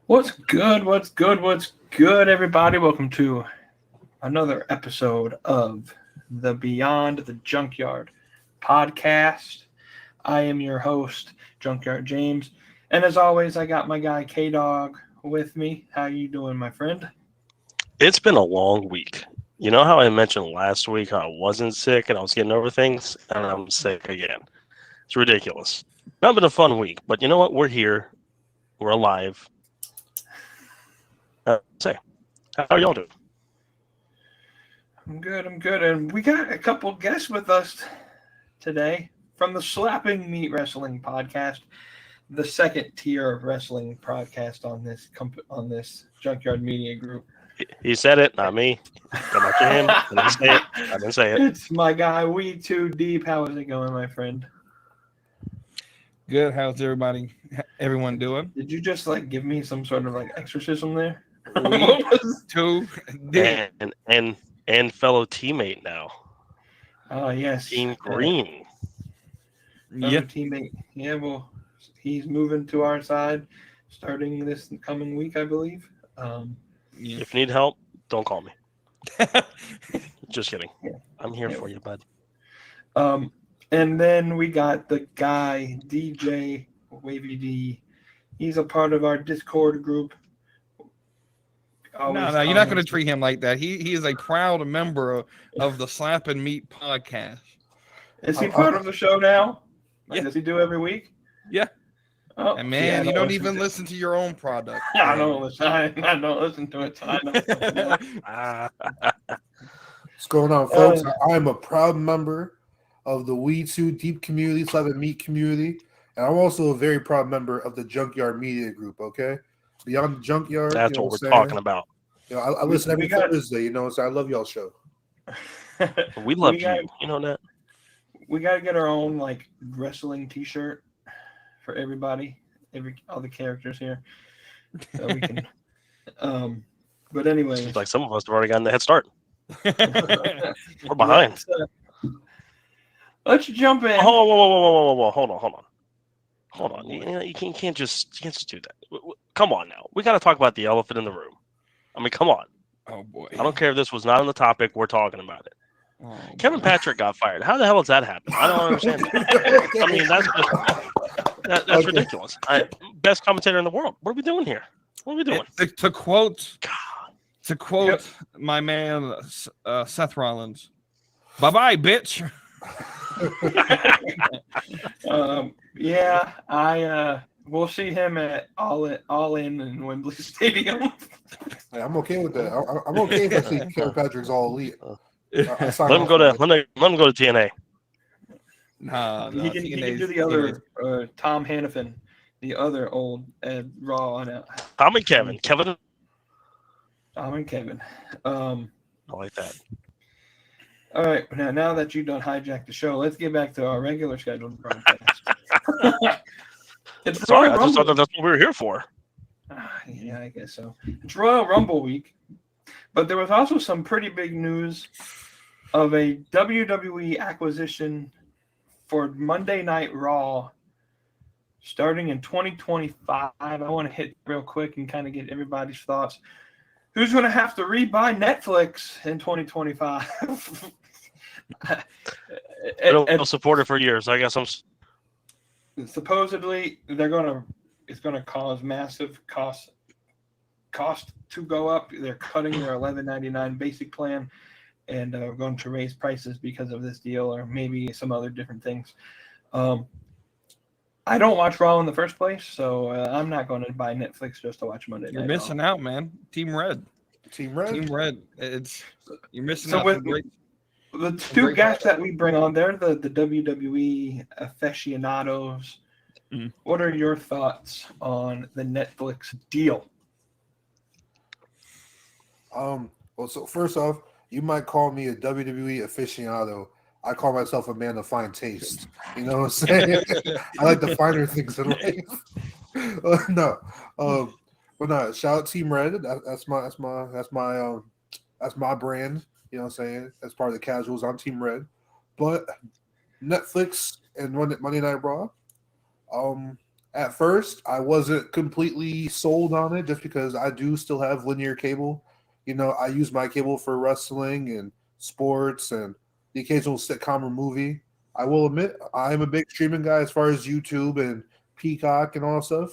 What's good? What's good? What's good, everybody? Welcome to another episode of the Beyond the Junkyard podcast. I am your host, Junkyard James, and as always, I got my guy KDAWG with me. How you doing, my friend? It's been a long week. You know how I mentioned last week how I wasn't sick and I was getting over things, and I'm sick again. It's ridiculous. Not been a fun week, but you know what? We're here. We're alive. Say, how are y'all doing? I'm good, and we got a couple guests with us today from the Slapping Meat Wrestling podcast, the second tier of wrestling podcast on this Junkyard Media Group. He said it, not me. Come back to him. I didn't say it. I didn't say it. It's my guy, WeTooDeep. How is it going, my friend? Good. How's everyone doing? Did you just give me some sort of exorcism there? Two. And fellow teammate now. Oh, yes. Team Green. Yeah. Teammate. Yeah, well, he's moving to our side starting this coming week, I believe. If you need help, don't call me. Just kidding. Yeah. I'm here for you, bud. And then we got the guy, DJ Wavy D. He's a part of our Discord group. No, you're not going to treat him like that. He is a proud member of the Slap and Meat podcast. Is he part of the show now? Yeah. Does he do every week? Yeah. Oh, and man, you don't even listen to your own product. I don't listen to it. So I know. What's going on, folks? I'm a proud member of the WeTooDeep community, Slap and Meat community, and I'm also a very proud member of the Junkyard Media Group. Okay, Beyond the Junkyard. That's what we're talking about. I listen every Thursday. So I love y'all's show. We love you. You know that. We got to get our own wrestling T-shirt for everybody, all the characters here, so we can. But anyway, seems like some of us have already gotten the head start. We're behind. Let's jump in. Whoa. Hold on. You can't just do that. Come on now. We got to talk about the elephant in the room. I mean, come on. Oh boy. I don't care if this was not on the topic. We're talking about it. Oh, Kevin Patrick got fired. How the hell does that happen? I don't understand that. I mean, that's ridiculous. Best commentator in the world. What are we doing here? What are we doing? To quote my man Seth Rollins, "Bye-bye, bitch." We'll see him at All In Wembley Stadium. Hey, I'm okay with that. I'm okay if I see Kevin Patrick's all elite. Let him go to TNA. No, he can do the other Tom Hannafin, the other old Raw. Tom and Kevin. Tom and Kevin. I like that. All right, now that you've done hijacked the show, let's get back to our regular scheduled broadcast. Sorry, I just thought that's what we were here for. Yeah, I guess so. It's Royal Rumble week, but there was also some pretty big news of a WWE acquisition for Monday Night Raw starting in 2025. I want to hit real quick and kind of get everybody's thoughts. Who's going to have to rebuy Netflix in 2025? I've supported for years. I guess I'm. Supposedly, it's going to cause massive cost to go up. They're cutting their $11.99 basic plan and are going to raise prices because of this deal, or maybe some other different things. I don't watch Raw in the first place, so I'm not going to buy Netflix just to watch Monday Night. You're missing out, man. Team Red. You're missing out. With the two guests that we bring on there, the WWE aficionados. Mm-hmm. What are your thoughts on the Netflix deal? Well, so first off, you might call me a WWE aficionado. I call myself a man of fine taste. You know what I'm saying? I like the finer things in life. But no. Shout out Team Red. That's my brand. You know what I'm saying? As part of the casuals on Team Red. But Netflix and Monday Night Raw. At first, I wasn't completely sold on it just because I do still have linear cable. I use my cable for wrestling and sports and the occasional sitcom or movie. I will admit I'm a big streaming guy as far as YouTube and Peacock and all that stuff.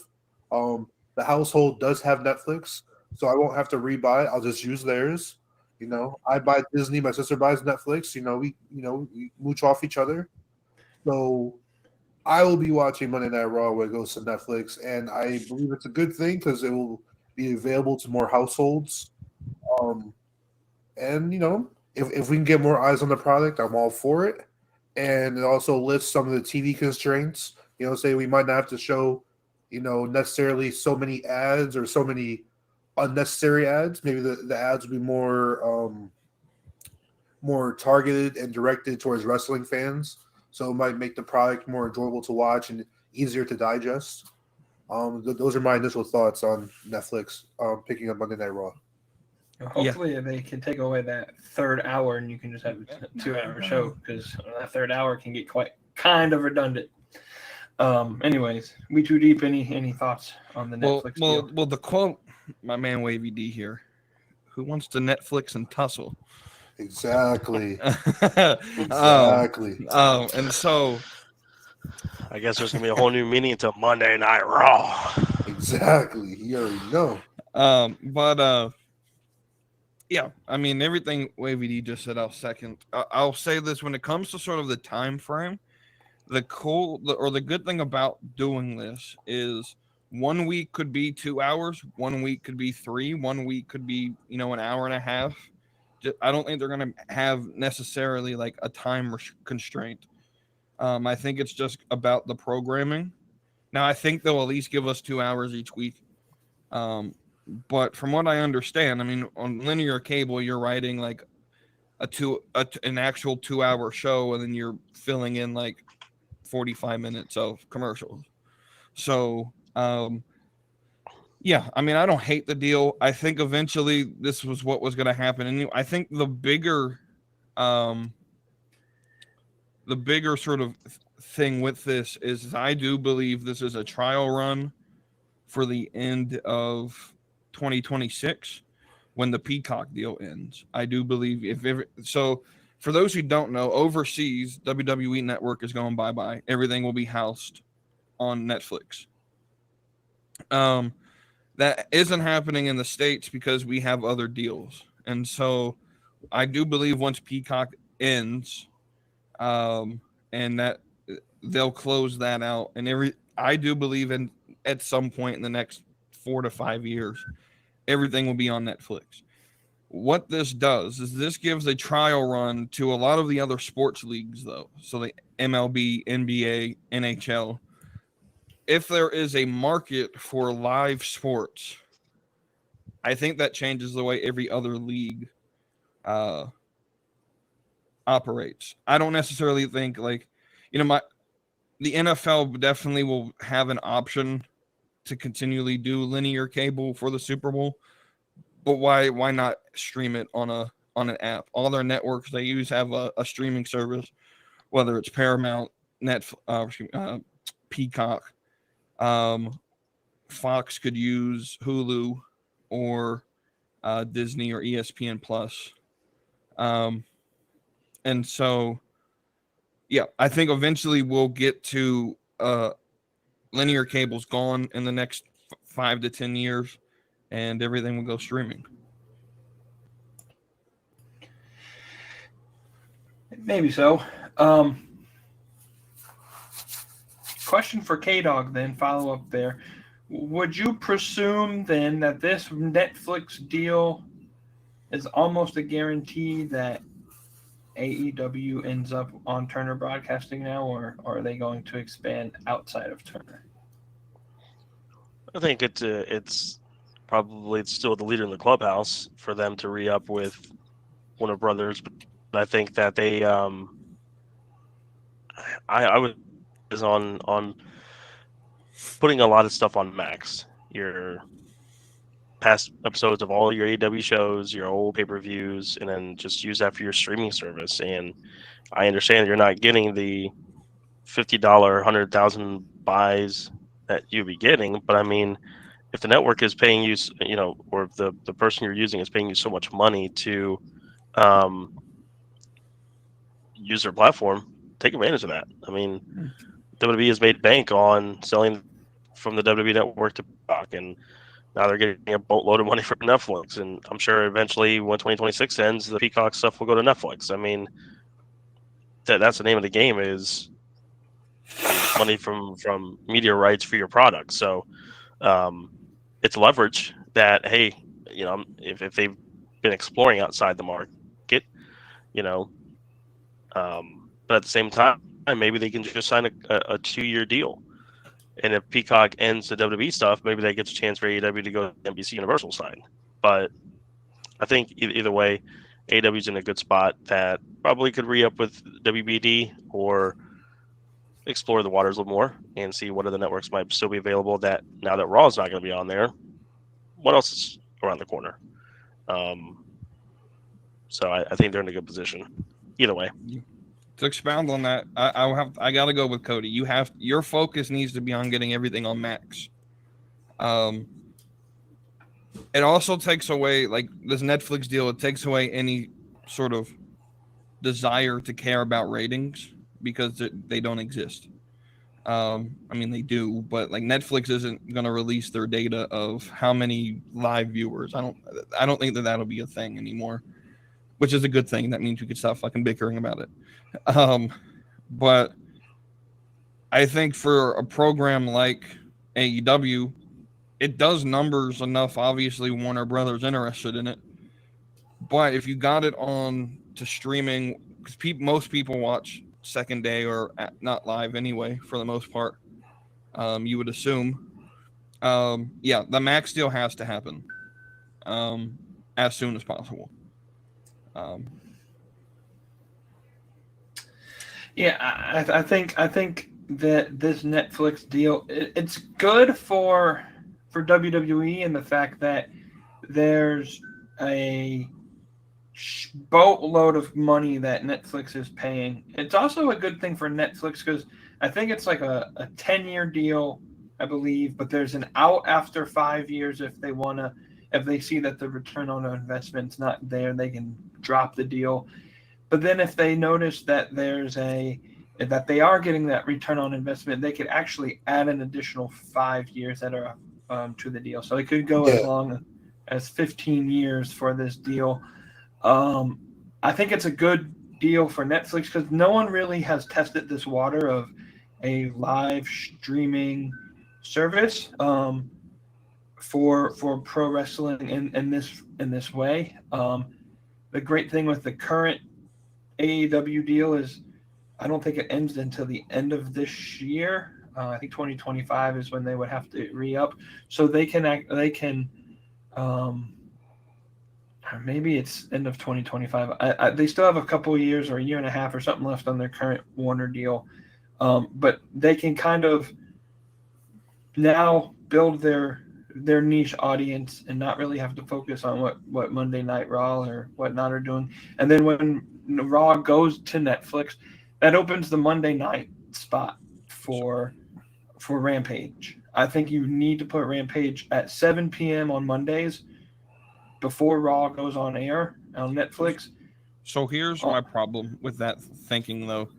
The household does have Netflix, so I won't have to rebuy it. I'll just use theirs. I buy Disney, my sister buys Netflix. We mooch off each other. So I will be watching Monday Night Raw when it goes to Netflix, and I believe it's a good thing because it will be available to more households. And if we can get more eyes on the product, I'm all for it. And it also lifts some of the TV constraints. Say we might not have to show, necessarily so many ads or so many unnecessary ads. Maybe the ads will be more targeted and directed towards wrestling fans. So it might make the product more enjoyable to watch and easier to digest. Those are my initial thoughts on Netflix picking up Monday Night Raw. Hopefully they can take away that third hour and you can just have a 2-hour show, because that third hour can get quite kind of redundant. Anyways, WeTooDeep, any thoughts on the Netflix deal? Well, the quote, my man Wavy D here, who wants to Netflix and tussle. Exactly. And so I guess there's gonna be a whole new meaning to Monday Night Raw. Exactly. You already know. Yeah, I mean, everything Wavy D just said, I'll second. I'll say this: when it comes to sort of the time frame, the good thing about doing this is 1 week could be 2 hours, 1 week could be 3, 1 week could be an hour and a half. I don't think they're going to have necessarily like a time constraint. I think it's just about the programming. Now, I think they'll at least give us 2 hours each week. But from what I understand, I mean, on linear cable, you're writing like an actual 2-hour show, and then you're filling in like 45 minutes of commercials. So, yeah, I mean, I don't hate the deal. I think eventually this was what was going to happen. And I think the bigger sort of thing with this is I do believe this is a trial run for the end of 2026 when the Peacock deal ends. I do believe so for those who don't know, overseas, WWE Network is going bye-bye. Everything will be housed on Netflix. That isn't happening in the States because we have other deals. And so I do believe once Peacock ends, and that they'll close that out. And I do believe at some point in the next 4 to 5 years, everything will be on Netflix. What this does is this gives a trial run to a lot of the other sports leagues, though. So the MLB, NBA, NHL. If there is a market for live sports, I think that changes the way every other league operates. I don't necessarily think the NFL definitely will have an option to continually do linear cable for the Super Bowl, but why not stream it on an app? All their networks they use have a streaming service, whether it's Paramount, Peacock. Fox could use Hulu or Disney or ESPN Plus. And so, yeah, I think eventually we'll get to linear cable's gone in the next 5 to 10 years, and everything will go streaming. Maybe so. Question for KDAWG then, follow up there. Would you presume then that this Netflix deal is almost a guarantee that AEW ends up on Turner Broadcasting now, or are they going to expand outside of Turner? I think it's probably still the leader in the clubhouse for them to re-up with Warner Brothers, but I think that they I was on putting a lot of stuff on Max. Your past episodes of all your AEW shows, your old pay-per-views, and then just use that for your streaming service. And I understand you're not getting the $50, 100,000 buys that you'd be getting. But I mean, if the network is paying you, or if the person you're using is paying you so much money to use their platform, take advantage of that. I mean, WWE has made bank on selling from the WWE network to Peacock, and now they're getting a boatload of money from Netflix. And I'm sure eventually, when 2026 ends, the Peacock stuff will go to Netflix. I mean, that's the name of the game, is money from media rights for your product. So it's leverage that, hey, if they've been exploring outside the market, but at the same time, maybe they can just sign a 2-year deal. And if Peacock ends the WWE stuff, maybe that gets a chance for AEW to go to the NBC Universal side. But I think either way, AEW's in a good spot that probably could re-up with WBD or explore the waters a little more and see what other networks might still be available, that now that Raw's not going to be on there, what else is around the corner. So I think they're in a good position either way. To expound on that, I got to go with Cody. Your focus needs to be on getting everything on Max. It also takes away, like this Netflix deal, it takes away any sort of desire to care about ratings, because they don't exist. I mean, they do, but like Netflix isn't going to release their data of how many live viewers. I don't think that'll be a thing anymore, which is a good thing. That means we could stop fucking bickering about it. But I think for a program like AEW, it does numbers enough. Obviously, Warner Brothers interested in it, but if you got it on to streaming, because most people watch second day or not live anyway, for the most part, you would assume. The Max deal has to happen as soon as possible. I think that this Netflix deal, it's good for WWE, and the fact that there's a boatload of money that Netflix is paying. It's also a good thing for Netflix, because I think it's like a 10-year deal, I believe, but there's an out after 5 years if they see that the return on investment's not there, they can drop the deal. But then if they notice that that they are getting that return on investment, they could actually add an additional 5 years that are to the deal. So it could go as long as 15 years for this deal. I think it's a good deal for Netflix, because no one really has tested this water of a live streaming service for pro wrestling in this way. The great thing with the current AEW deal is I don't think it ends until the end of this year. I think 2025 is when they would have to re-up, so they can maybe it's end of 2025. They still have a couple of years or a year and a half or something left on their current Warner deal, but they can kind of now build their niche audience and not really have to focus on what Monday Night Raw or whatnot are doing. And then when Raw goes to Netflix, that opens the Monday night spot for Rampage. I think you need to put Rampage at 7 p.m. on Mondays before Raw goes on air on Netflix. So here's my problem with that thinking, though.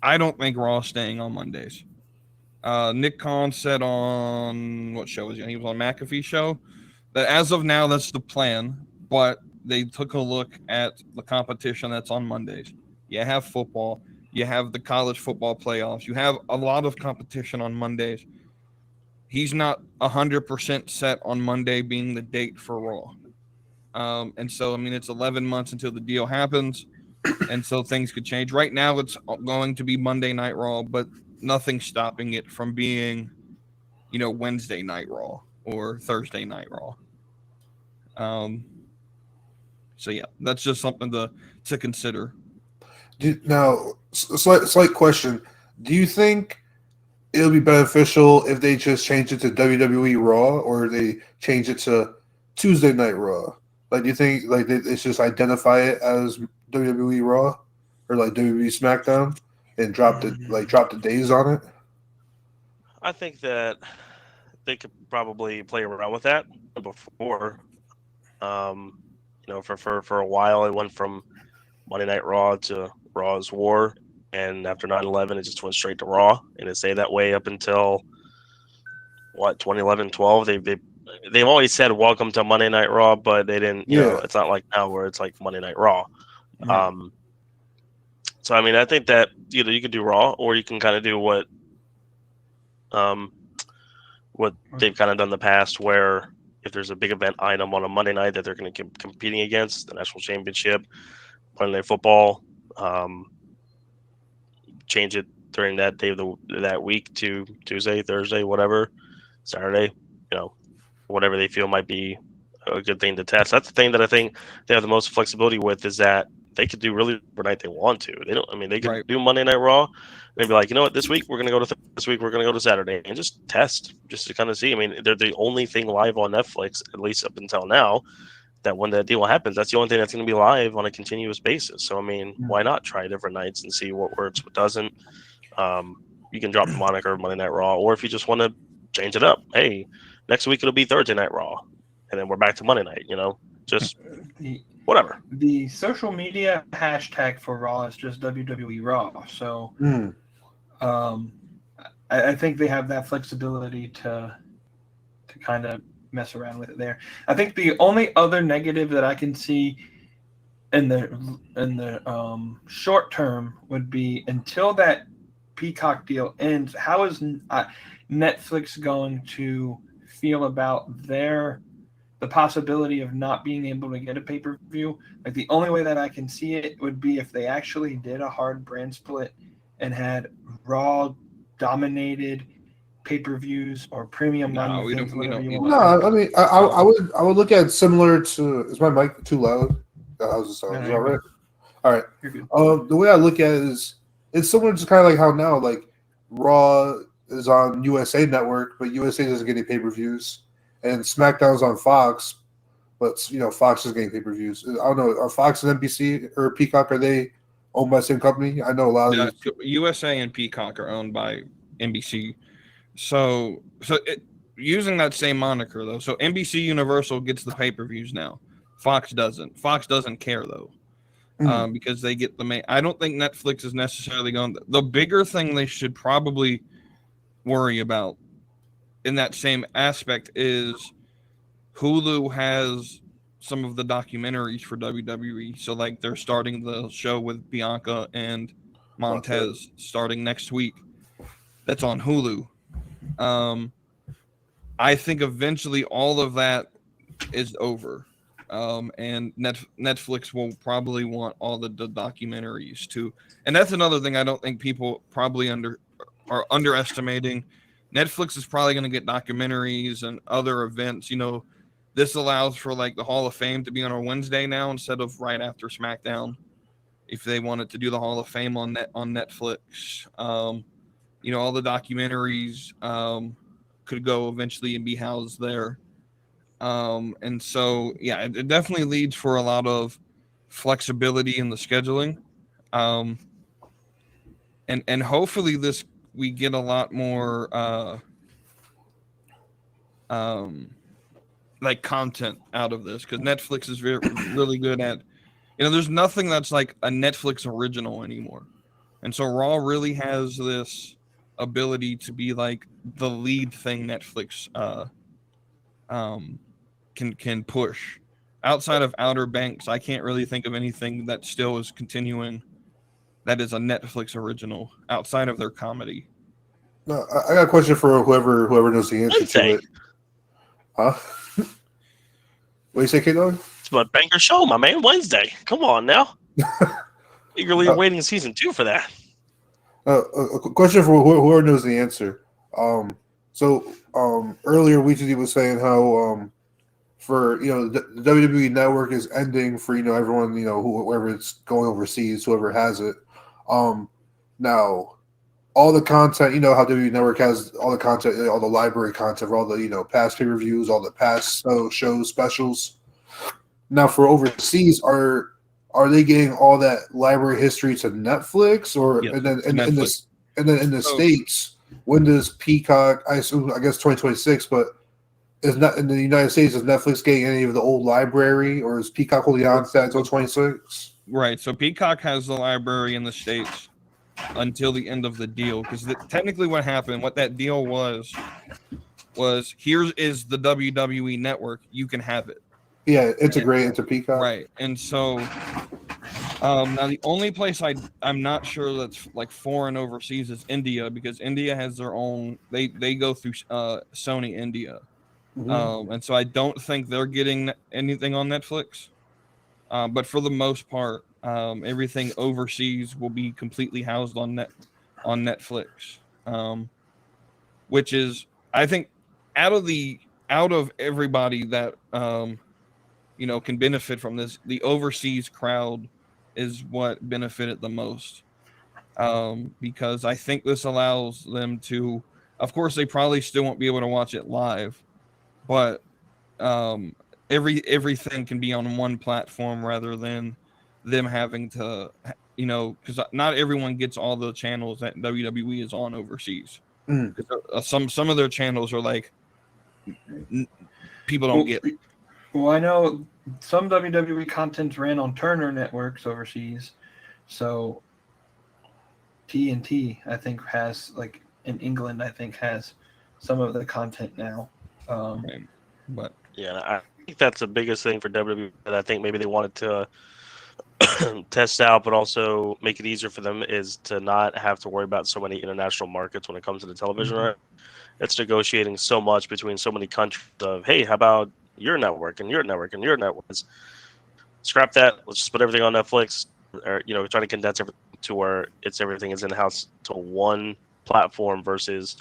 I don't think Raw's staying on Mondays. Nick Khan said on what show was he on? He was on McAfee's show that as of now that's the plan, but they took a look at the competition that's on Mondays. You have football, you have the college football playoffs, you have a lot of competition on Mondays. He's not 100% set on Monday being the date for Raw. And so, I mean, it's 11 months until the deal happens, and so things could change. Right now, it's going to be Monday Night Raw, but nothing's stopping it from being, Wednesday Night Raw or Thursday Night Raw. So, yeah, that's just something to consider. Now, slight question. Do you think it'll be beneficial if they just change it to WWE Raw, or they change it to Tuesday Night Raw? Like, do you think it's just identify it as WWE Raw or like WWE SmackDown and drop the days on it? I think that they could probably play around with that before. For a while, it went from Monday Night Raw to Raw's War, and after 9/11, it just went straight to Raw, and it stayed that way up until 2011, 12. They've always said welcome to Monday Night Raw, but they didn't. It's not like now where it's like Monday Night Raw. Right. So I mean, I think that you could do Raw, or you can kind of do what they've kind of done in the past, where if there's a big event item on a Monday night that they're going to be competing against, the national championship, Monday Night Football, change it during that day of that week to Tuesday, Thursday, whatever, Saturday, whatever they feel might be a good thing to test. That's the thing that I think they have the most flexibility with, is that they could do really whatever night they want to. They don't. I mean, they could do Monday Night Raw. They'd be like, you know what, this week we're going to go to this week we're going to go to Saturday and just test, just to kind of see. I mean, they're the only thing live on Netflix, at least up until now, that when that deal happens, that's the only thing that's going to be live on a continuous basis. So I mean, why not try different nights and see what works, what doesn't? You can drop the moniker Monday Night Raw, or if you just want to change it up, hey, next week it'll be Thursday Night Raw, and then we're back to Monday night. Just whatever. The social media hashtag for Raw is just WWE Raw. So I think they have that flexibility to kind of mess around with it there. I think the only other negative that I can see in the short term would be, until that Peacock deal ends, how is Netflix going to feel about the possibility of not being able to get a pay-per-view? Like, the only way that I can see it would be if they actually did a hard brand split and had Raw dominated pay-per-views or premium No, we things, don't whatever you need want. No, I mean, I would look at similar to. Is my mic too loud? I was just. Is that right? All right. You're good. The way I look at it is, it's similar to kind of like how now, like, Raw is on USA Network, but USA doesn't get any pay-per-views, and SmackDown's on Fox, but Fox is getting pay-per-views. I don't know. Are Fox and NBC or Peacock, are they owned by the same company? I know a lot of these. USA and Peacock are owned by NBC. So using that same moniker though, so NBC Universal gets the pay-per-views now. Fox doesn't. Fox doesn't care though, because they get the main. I don't think Netflix is necessarily going. The bigger thing they should probably worry about in that same aspect is Hulu has some of the documentaries for WWE. So like, they're starting the show with Bianca and Montez starting next week. That's on Hulu. I think eventually all of that is over. And Netflix will probably want all the documentaries too. And that's another thing I don't think people probably are underestimating. Netflix is probably going to get documentaries and other events. This allows for like the Hall of Fame to be on a Wednesday now instead of right after SmackDown. If they wanted to do the Hall of Fame on Netflix, all the documentaries could go eventually and be housed there. And so, yeah, it definitely leads for a lot of flexibility in the scheduling. And hopefully we get a lot more like content out of this, because Netflix is really good at, there's nothing that's like a Netflix original anymore. And so Raw really has this ability to be like the lead thing Netflix can push. Outside of Outer Banks, I can't really think of anything that still is continuing that is a Netflix original outside of their comedy. No, I got a question for whoever knows the answer to it. Huh? What do you say, KDAWG? It's my banger show, my man. Wednesday. Come on now. Eagerly awaiting season 2 for that. A question for whoever knows the answer. So earlier WeTooDeep was saying how for the WWE Network is ending for everyone whoever it's going overseas, whoever has it. Now all the content, how WWE Network has all the content, all the library content, all the past pay-per-views, all the past shows, specials. Now for overseas, are they getting all that library history to Netflix, or yes, and then in the States, when does Peacock? I assume, I guess 2026, but is not in the United States. Is Netflix getting any of the old library, or is Peacock holding on to that until 26? Right. So Peacock has the library in the States until the end of the deal, because technically what happened, what that deal was here is the WWE network. You can have it. Yeah, integrate into Peacock. Right. And so now the only place I'm not sure that's like foreign overseas is India, because India has their own. They go through Sony India, and so I don't think they're getting anything on Netflix. But for the most part, everything overseas will be completely housed on Netflix, which is, I think, out of everybody that can benefit from this, the overseas crowd is what benefited the most, because I think this allows them to, of course, they probably still won't be able to watch it live, but everything can be on one platform rather than them having to, because not everyone gets all the channels that WWE is on overseas. Some of their channels are like people don't get. Well, I know some WWE content ran on Turner networks overseas, so TNT I think has, like, in England, I think has some of the content now. But yeah, I think that's the biggest thing for WWE that I think maybe they wanted to test out, but also make it easier for them, is to not have to worry about so many international markets when it comes to the television. Right? It's negotiating so much between so many countries of, hey, how about your network and your network and your network? Scrap that. Let's just put everything on Netflix, or try to condense everything to where everything is in house to one platform versus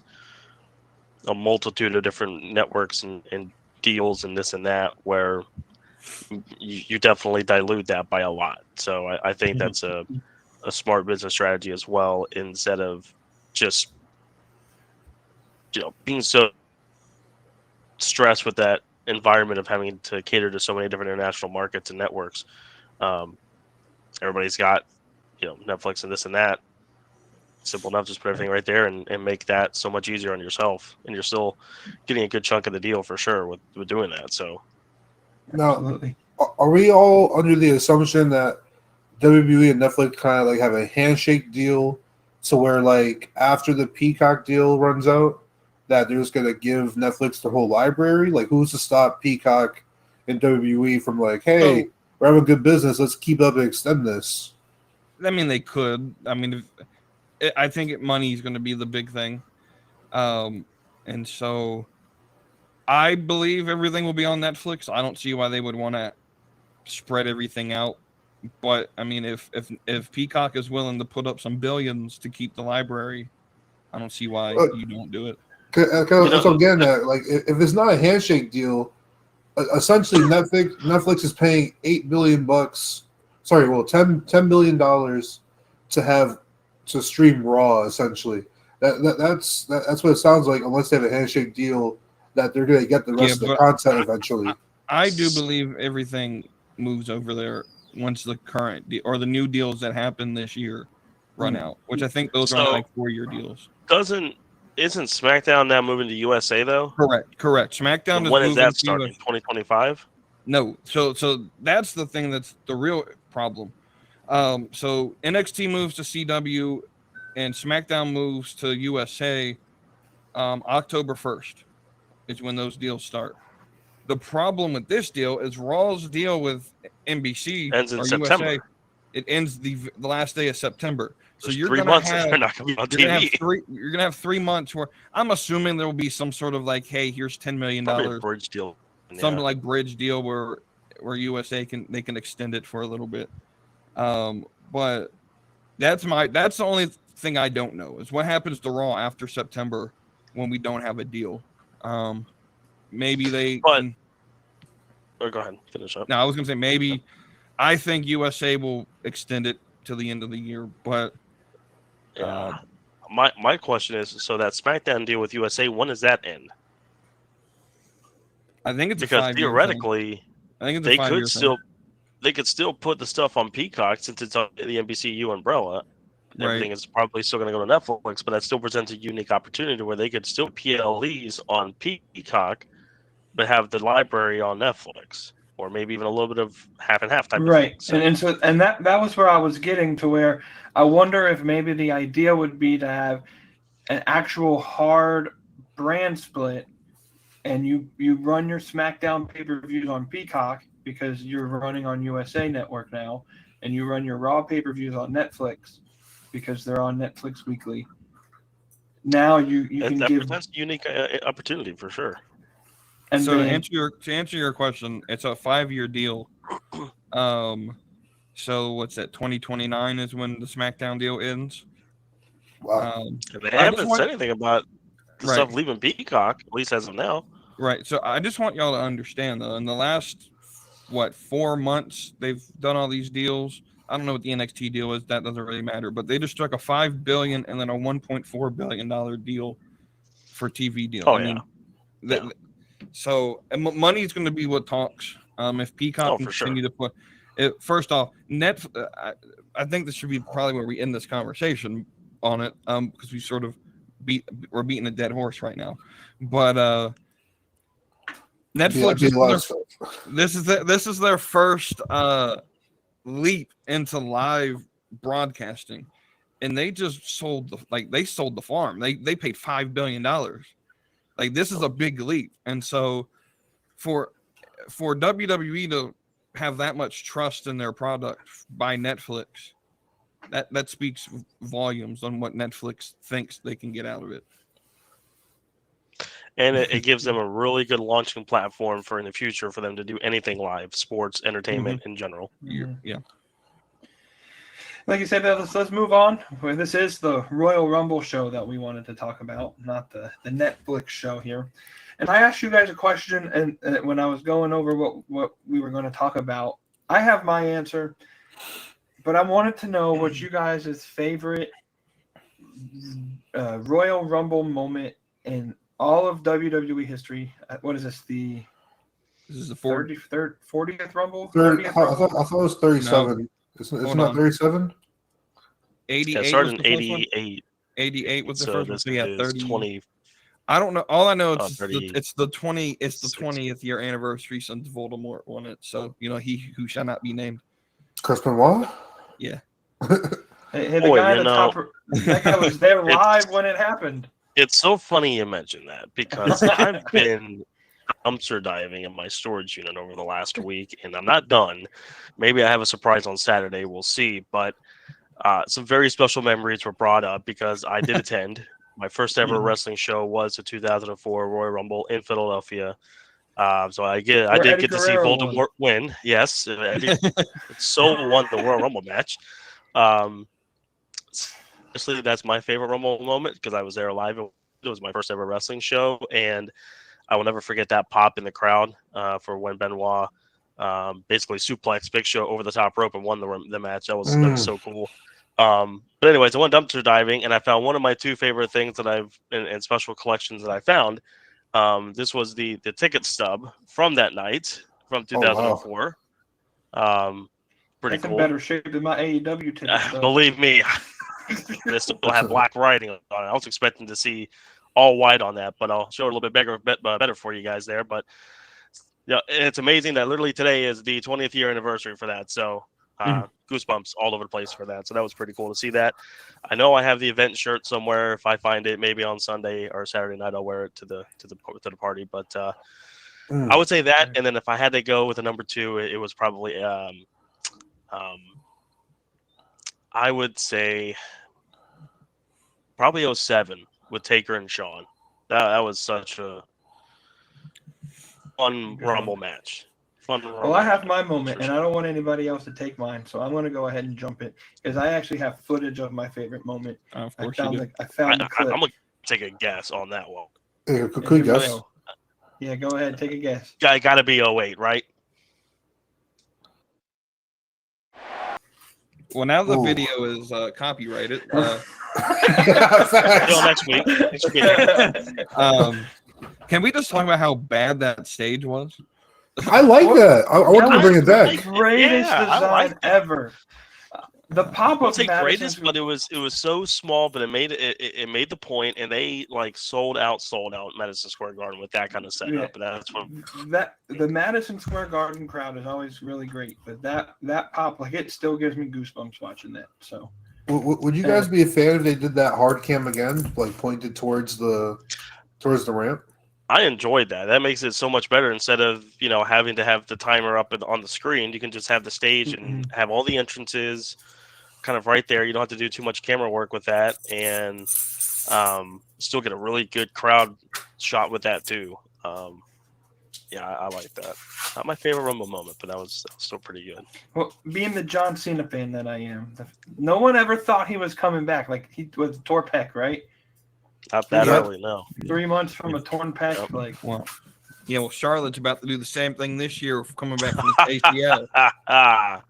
a multitude of different networks and deals and this and that, where you definitely dilute that by a lot. So I think that's a smart business strategy as well, instead of just being so stressed with that environment of having to cater to so many different international markets and networks. Everybody's got Netflix and this and that. Simple enough, just put everything right there and make that so much easier on yourself, and you're still getting a good chunk of the deal for sure with doing that. So now, Absolutely. are we all under the assumption that WWE and Netflix kind of like have a handshake deal, to where, like, after the Peacock deal runs out, that they're just gonna give Netflix the whole library? Like, who's to stop Peacock and WWE from, like, hey, we're having good business, let's keep up and extend this? I mean, they could. I mean, I think money is going to be the big thing, and so I believe everything will be on Netflix. I don't see why they would want to spread everything out. But I mean, if Peacock is willing to put up some billions to keep the library, I don't see why you don't do it. That's what I'm getting at. Like, if it's not a handshake deal, essentially Netflix is paying $8 billion. Sorry, well, $10 billion to stream Raw. Essentially, that's what it sounds like. Unless they have a handshake deal, that they're going to get the rest of the content eventually. I do believe everything moves over there once the current or the new deals that happen this year run out, which I think those are like 4-year deals. Isn't SmackDown now moving to USA though? Correct. SmackDown is when is moving that to starting? 2025? No. So that's the thing that's the real problem. So NXT moves to CW and SmackDown moves to USA. October 1st is when those deals start. The problem with this deal is Raw's deal with NBC ends in or September. USA. It ends the last day of September. So There's you're 3 gonna months have, they're not going to be on you're gonna TV. have you're gonna have 3 months where I'm assuming there will be some sort of like, hey, here's $10 million, Probably a bridge deal. something like bridge deal where USA can extend it for a little bit. But that's the only thing I don't know is what happens to Raw after September when we don't have a deal. Maybe they. But go ahead, finish up. No, I was gonna say maybe. I think USA will extend it to the end of the year, but my question is, so that SmackDown deal with USA, when does that end? I think it's because theoretically, they could still put the stuff on Peacock since it's on the NBCU umbrella. everything is probably still going to go to Netflix, but that still presents a unique opportunity where they could still PLEs on Peacock, but have the library on Netflix, or maybe even a little bit of half and half type of thing. So, and that was where I was getting to, where I wonder if maybe the idea would be to have an actual hard brand split, and you run your SmackDown pay-per-views on Peacock because you're running on USA Network now, and you run your Raw pay-per-views on Netflix because they're on Netflix weekly. Now you can give presents a unique opportunity for sure. And so to answer your question, it's a 5-year deal. So what's that? 2029 is when the SmackDown deal ends. Wow. They haven't said anything about the stuff leaving Peacock, at least as of now. Right. So I just want y'all to understand, though, in the last 4 months, they've done all these deals. I don't know what the NXT deal is. That doesn't really matter. But they just struck a $5 billion and then a $1.4 billion deal for TV deal. So money is going to be what talks. If Peacock can continue to put it, first off, I think this should be probably where we end this conversation on it, because we sort of we're beating a dead horse right now. But Netflix, this is their first leap into live broadcasting, and they just sold the farm. They paid $5 billion. Like, this is a big leap. And so for WWE to have that much trust in their product by Netflix, that speaks volumes on what Netflix thinks they can get out of it. And it gives them a really good launching platform for in the future for them to do anything live, sports, entertainment in general. Yeah. Like you said, let's move on. This is the Royal Rumble show that we wanted to talk about, not the Netflix show here. And I asked you guys a question, and when I was going over what we were going to talk about, I have my answer, but I wanted to know what you guys' favorite Royal Rumble moment in all of WWE history. What is this? This is the 40th Rumble? 30th I thought it was 37. No. It's not 37? 88 started in 88. 88 was the first one. So yeah, 30. 20. I don't know. All I know is it's the 20th year anniversary since Voldemort won it. So, he who shall not be named. Chris Benoit? Yeah. Hey, the guy at the top, that guy was there live when it happened. It's so funny you mentioned that, because I've been dumpster diving in my storage unit over the last week, and I'm not done. Maybe I have a surprise on Saturday. We'll see. But some very special memories were brought up because I did attend. My first ever wrestling show was the 2004 Royal Rumble in Philadelphia. So I did get to see Voldemort win. Yes, Eddie won the Royal Rumble match. Honestly, that's my favorite Rumble moment because I was there live. It was my first ever wrestling show, and I will never forget that pop in the crowd for when Benoit basically suplexed Big Show over the top rope and won the match. That was so cool. But anyways, I went dumpster diving, and I found one of my two favorite things that I've in special collections that I found. This was the ticket stub from that night from 2004. Pretty That's cool. in better shape than my AEW ticket stub. Believe me, they still have black writing on it. I was expecting to see all white on that, but I'll show it a little bit better for you guys there. But yeah, it's amazing that literally today is the 20th year anniversary for that. So goosebumps all over the place for that. So that was pretty cool to see that. I know I have the event shirt somewhere. If I find it, maybe on Sunday or Saturday night, I'll wear it to the party. But I would say that. And then if I had to go with a number two, it was probably I would say probably 07 with Taker and Shawn. That was such a fun Rumble match. Well, I have my moment, and I don't want anybody else to take mine, so I'm going to go ahead and jump it because I actually have footage of my favorite moment. Of course, I found the clip. I'm going to take a guess on that one. Could guess? Yeah, go ahead, take a guess. Got to be 08, right? Well, now the video is copyrighted. Until next week. Can we just talk about how bad that stage was? I like that. I want to bring it back. Greatest design ever. The pop I'll of say Madison greatest, but it was so small, but it made the point, and they like sold out Madison Square Garden with that kind of setup. Yeah. But that's what the Madison Square Garden crowd is always really great, but that pop, like, it still gives me goosebumps watching that. So, Would you guys be a fan if they did that hard cam again, like pointed towards the ramp? I enjoyed that. That makes it so much better. Instead of having to have the timer up on the screen, you can just have the stage and have all the entrances kind of right there. You don't have to do too much camera work with that, and still get a really good crowd shot with that too. Yeah, I like that. Not my favorite Rumble moment, but that was still pretty good. well, being the John Cena fan that I am, no one ever thought he was coming back. Like, he was torn pec, right? Not that Yep. early, no. 3 months from a torn pec, Yep. like. Well, Charlotte's about to do the same thing this year, coming back from the ACL.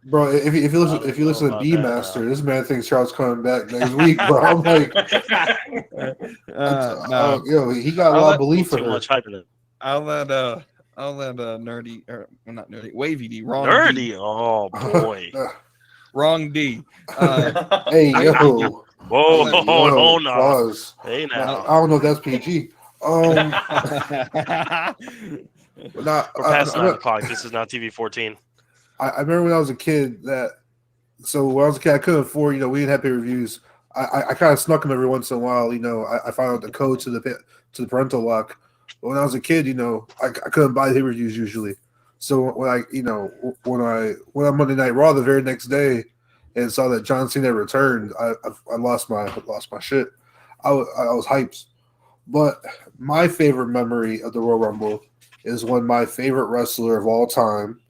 Bro, if you listen to about B that, Master, this man thinks Charles coming back next week, bro. I'm like, No, he got a lot of belief Too in her. much hype in it. I'll let nerdy, or well, not nerdy, Wavy D, wrong D, Nerdy, oh boy. wrong D. Hey, yo. Whoa, Hey, hold on. Pause. Hey I now. don't know if that's PG. We're past 9 o'clock. This is not TV 14. I remember when I was a kid when I was a kid, I couldn't afford, we didn't have pay reviews. I kind of snuck them every once in a while. I found out the code to the parental lock. But when I was a kid, I couldn't buy the pay reviews usually. So when on Monday Night Raw the very next day and saw that John Cena returned, I lost my shit. I was hyped. But my favorite memory of the Royal Rumble is when my favorite wrestler of all time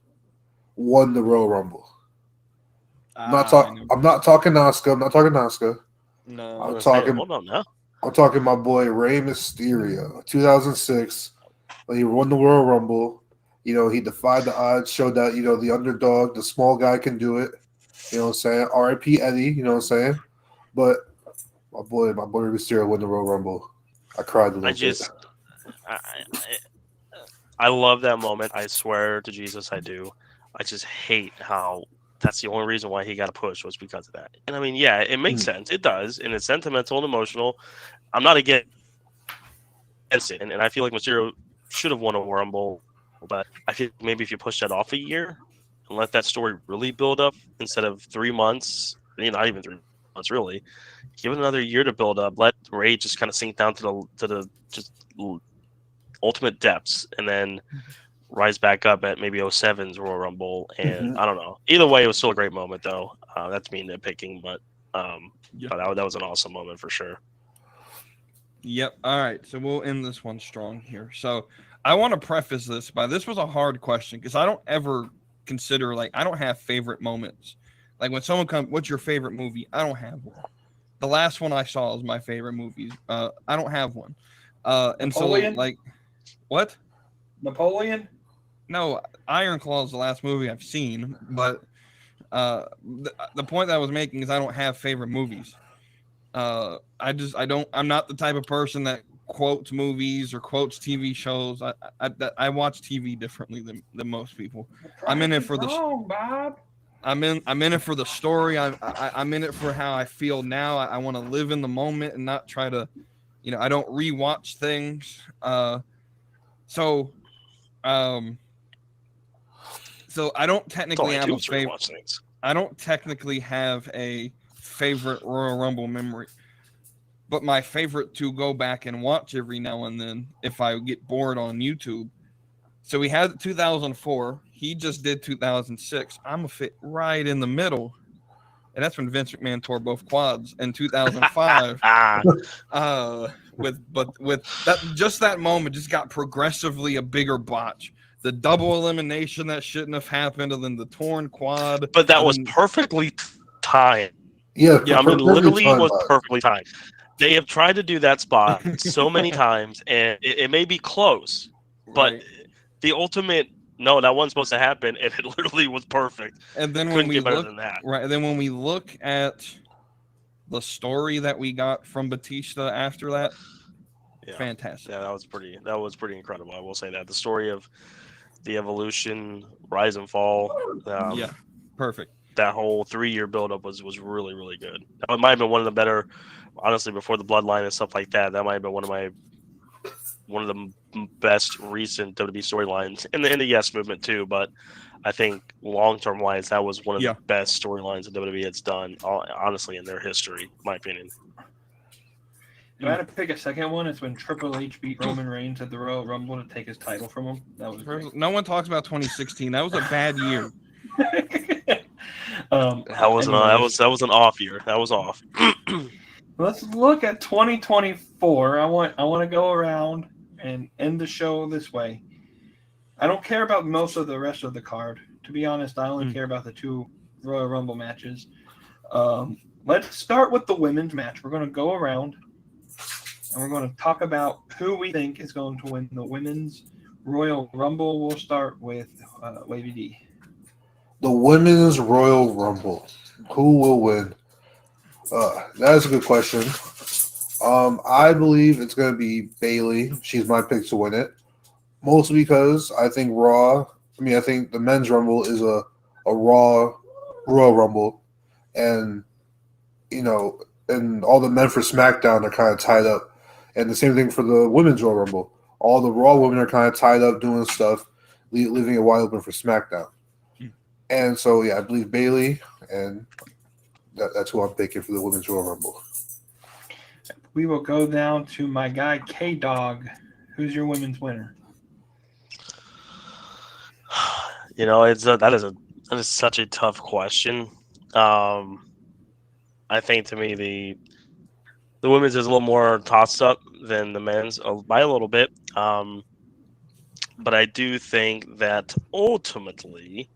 won the Royal Rumble. I'm not talking Asuka. I'm not talking Asuka. No, I'm talking. Hold on now. I'm talking my boy Rey Mysterio, 2006, when he won the Royal Rumble. He defied the odds, showed that the underdog, the small guy can do it. You know what I'm saying? R.I.P. Eddie. You know what I'm saying? But my boy Rey Mysterio won the Royal Rumble. I cried a little bit. I love that moment. I swear to Jesus, I do. I just hate how that's the only reason why he got a push was because of that. And I mean, yeah, it makes sense. It does, and it's sentimental and emotional. I'm not against it, and I feel like Mysterio should have won a Rumble, but I think maybe if you push that off a year and let that story really build up instead of 3 months, not even 3 months really, give it another year to build up. Let Ray just kind of sink down to the just ultimate depths, and then rise back up at maybe 07's Royal Rumble. And I don't know. Either way, it was still a great moment, though. That's me nitpicking, but that was an awesome moment for sure. Yep. All right. So we'll end this one strong here. So I want to preface this by this was a hard question because I don't ever consider I don't have favorite moments. Like when someone comes, what's your favorite movie? I don't have one. The last one I saw is my favorite movie. I don't have one. And Napoleon? so what? Napoleon? No, Iron Claw is the last movie I've seen, but the point that I was making is I don't have favorite movies. I'm not the type of person that quotes movies or quotes TV shows. I watch TV differently than most people. I'm in it for Bob. I'm in it for the story. I'm in it for how I feel now. I want to live in the moment and not try to, I don't rewatch things. So I don't technically have a favorite. I don't technically have a favorite Royal Rumble memory, but my favorite to go back and watch every now and then if I get bored on YouTube. So we had 2004. He just did 2006. I'm a fit right in the middle, and that's when Vince McMahon tore both quads in 2005. With that moment just got progressively a bigger botch. The double elimination that shouldn't have happened, and then the torn quad. But that was perfectly timed. Yeah, I mean, literally was perfectly timed. They have tried to do that spot so many times, and it may be close, but the ultimate. No, that wasn't supposed to happen, and it literally was perfect. And then when we look, and then when we look at the story that we got from Batista after that, fantastic. Yeah, that was pretty incredible. I will say that the story of the evolution, rise and fall. Perfect. that whole 3-year buildup was really, really good. That might have been one of the better, honestly, before the Bloodline and stuff like that. That might have been one of the best recent WWE storylines in the Yes movement too. But I think long-term wise, that was one of the best storylines that WWE has done, honestly, in their history, in my opinion. If I had to pick a second one, it's when Triple H beat Roman Reigns at the Royal Rumble to take his title from him. That was great. No one talks about 2016. That was a bad year. That was an off year. That was off. Let's look at 2024. I want to go around and end the show this way. I don't care about most of the rest of the card. To be honest, I only care about the 2 Royal Rumble matches. Let's start with the women's match. We're going to go around and we're going to talk about who we think is going to win the women's Royal Rumble. We'll start with Wavy D. The women's Royal Rumble. Who will win? That is a good question. I believe it's going to be Bayley. She's my pick to win it. Mostly because I think I think the men's Rumble is a Raw Royal Rumble. And, and all the men for SmackDown are kind of tied up. And the same thing for the women's Royal Rumble. All the Raw women are kind of tied up doing stuff, leaving it wide open for SmackDown. And so, I believe Bayley, and that's who I'm picking for the women's Royal Rumble. We will go down to my guy, KDAWG. Who's your women's winner? That is such a tough question. I think to me the women's is a little more tossed up than the men's by a little bit. But I do think that ultimately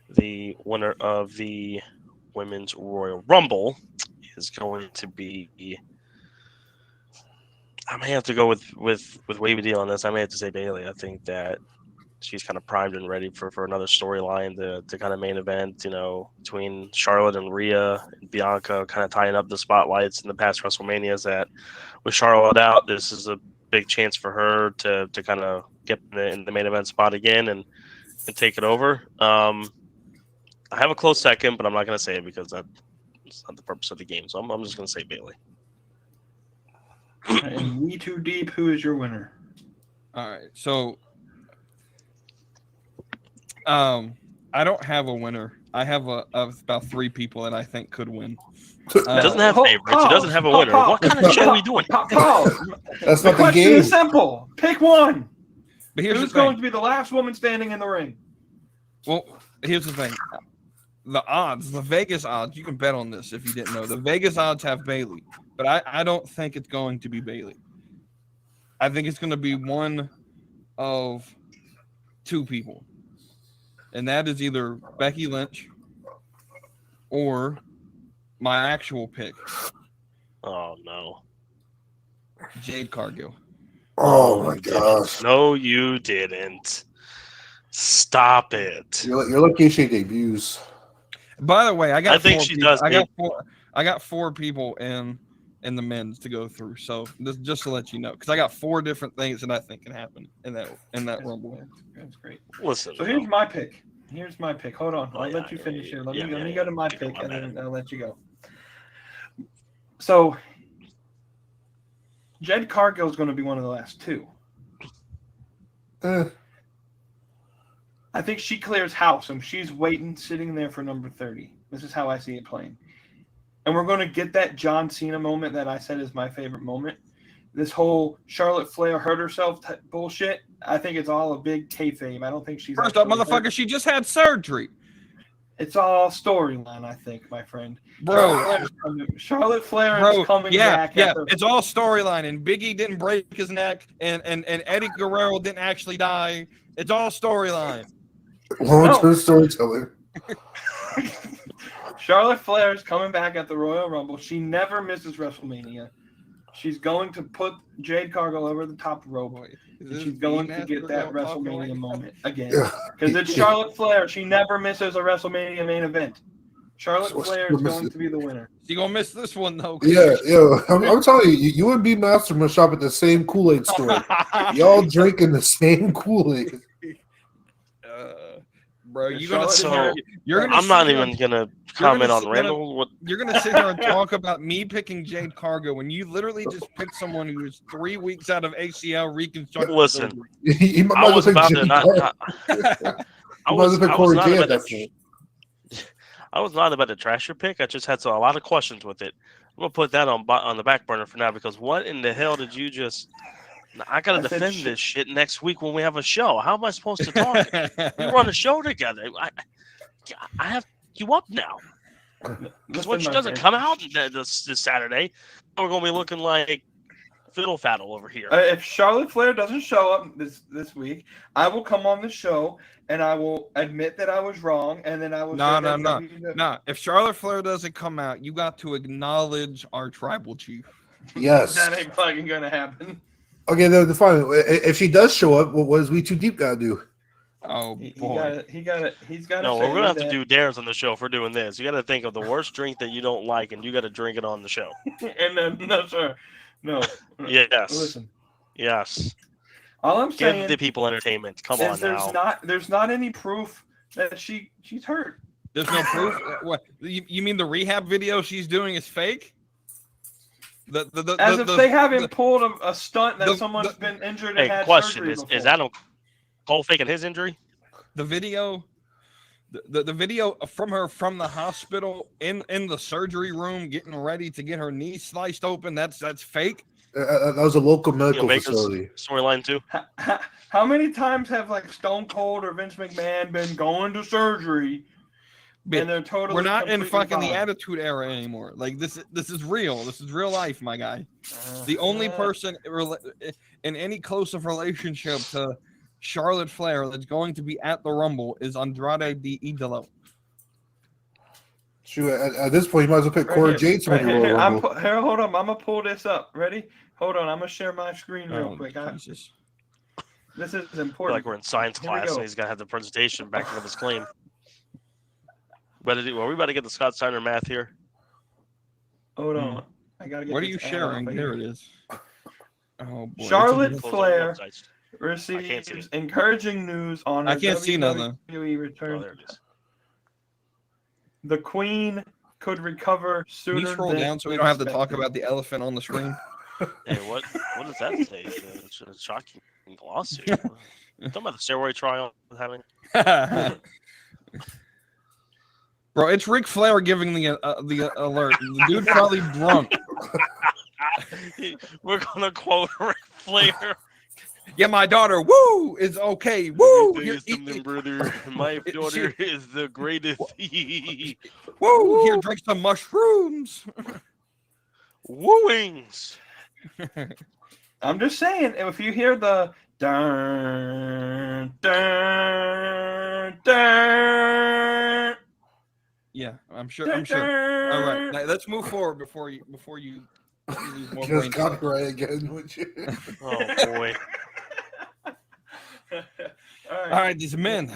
the winner of the women's Royal Rumble is going to be. I may have to go with Wavy D on this. I may have to say Bayley. I think that she's kind of primed and ready for another storyline to kind of main event, between Charlotte and Rhea and Bianca, kind of tying up the spotlights in the past WrestleManias. That with Charlotte out, this is a big chance for her to kind of get in the main event spot again and take it over. I have a close second, but I'm not going to say it because that's not the purpose of the game. So I'm just going to say Bayley. And WeTooDeep, who is your winner? All right. So I don't have a winner. I have about 3 people that I think could win. It doesn't have favorites. It doesn't have a winner. What kind of shit are we doing? That's the not the question game. is simple. Pick one. But here's Who's the thing. going to be the last woman standing in the ring? Well, here's the thing. The odds, the Vegas odds, you can bet on this if you didn't know. The Vegas odds have Bayley, but I don't think it's going to be Bayley. I think it's going to be one of 2 people. And that is either Becky Lynch or my actual pick. Oh, no. Jade Cargill. Oh, my gosh. No, you didn't. Stop it. You're lucky she debuts. By the way, I got 4 she people. does. I got 4 people in the men's to go through. So this just to let you know, because I got 4 different things that I think can happen in that Rumble. That's great. Listen. So here's my pick. Hold on. I'll let you finish here. Let me go to my pick, and then I'll let you go. So Jed Cargill is going to be one of the last 2. I think she clears house, and she's sitting there for number 30. This is how I see it playing. And we're going to get that John Cena moment that I said is my favorite moment. This whole Charlotte Flair hurt herself bullshit, I think it's all a big kayfabe. I don't think she's... First off, motherfucker, she just had surgery. It's all storyline, I think, my friend. Bro. Charlotte Flair is coming back. Yeah, it's all storyline. And Big E didn't break his neck, and Eddie Guerrero didn't actually die. It's all storyline. Long-term storytelling. Charlotte Flair is coming back at the Royal Rumble. She never misses WrestleMania. She's going to put Jade Cargill over the top rope. And she's going to get that WrestleMania moment again. Because it's Charlotte Flair. She never misses a WrestleMania main event. Charlotte Flair is going to be the winner. She's going to miss this one, though. Yeah. I'm telling you and B Master must shop at the same Kool-Aid store. Y'all drinking the same Kool-Aid. bro. Yeah, You're gonna sit Charlotte- here. You're gonna. I'm sit not here even gonna you're comment gonna on sit- Randall. What? You're gonna sit here and talk about me picking Jade Cargo when you literally just picked someone who was 3 weeks out of ACL reconstruction. Listen, surgery. He might I as well was pick about to Jimmy not. Carter. I You might as well was. pick I was Corey not J at about that to. point. I was not about to trash your pick. I just had a lot of questions with it. I'm gonna put that on the back burner for now because what in the hell did you just? I gotta I said defend shit. this shit next week when we have a show. How am I supposed to talk? We run a show together. I have you up now. Because Listen, when she my doesn't friend, come out this Saturday, we're gonna be looking like fiddle faddle over here. if Charlotte Flair doesn't show up this week, I will come on the show and I will admit that I was wrong, and then I will. No, say no, that no. WWE Nah, if Charlotte Flair doesn't come out, you got to acknowledge our tribal chief. Yes. That ain't fucking gonna happen. Okay, the fine. If she does show up, what does WeTooDeep gotta do? Oh He boy. he's got. No, we're gonna have to do dares on the show for doing this. You got to think of the worst drink that you don't like, and you got to drink it on the show. And then no, sir, no. Yes, Listen, yes. all I'm Give saying the people entertainment. Come is on now. there's not any proof that she's hurt. There's no proof. What you mean the rehab video she's doing is fake? As if they haven't pulled a stunt that the- someone's the- been injured and Hey, had question: surgery Is before. Adam Cole faking his injury? the video the video from her from the hospital in the surgery room getting ready to get her knee sliced open, that's fake. That was a local You medical know, make this facility. storyline too. How many times have like Stone Cold or Vince McMahon been going to surgery and they're totally? We're not in completely fucking the fine? attitude era anymore. Like this is real. This is real life, my guy. The only person in any close of relationship to Charlotte Flair that's going to be at the Rumble is Andrade the Idolo. Shoot, at this point, you might as well pick Corey J to win the Royal Rumble. Here, hold on. I'm gonna pull this up. Ready? Hold on. I'm gonna share my screen real Oh, quick. Jesus. This is I feel important. like we're in science Here we class, go. and he's gonna have the presentation backing up his claim. Are we about to get the Scott Steiner math here? Hold on. I gotta get. What are this you ad sharing? off of There here. it is. Oh boy. Charlotte Close our Flair websites. receives see it. encouraging news on I her can't see nothing. WWE Oh, return. there it is. The Queen could recover Can sooner. you scroll than down so we don't have to talk expected. about the elephant on the screen? Hey, what does that say? It's a shocking lawsuit. Talking about the steroid trial having. Bro, it's Ric Flair giving the alert. The dude probably drunk. We're gonna quote Ric Flair. Yeah, my daughter, woo, is okay. Woo, Let me tell you something, brother. My daughter is the greatest. woo, here, drink some mushrooms. Wooings. I'm just saying, if you hear the dun dun dun, Yeah, I'm sure. I'm sure. All right, now, let's move forward before you lose more brain Just cells. copyright again, would you? Oh boy. All All right, these men.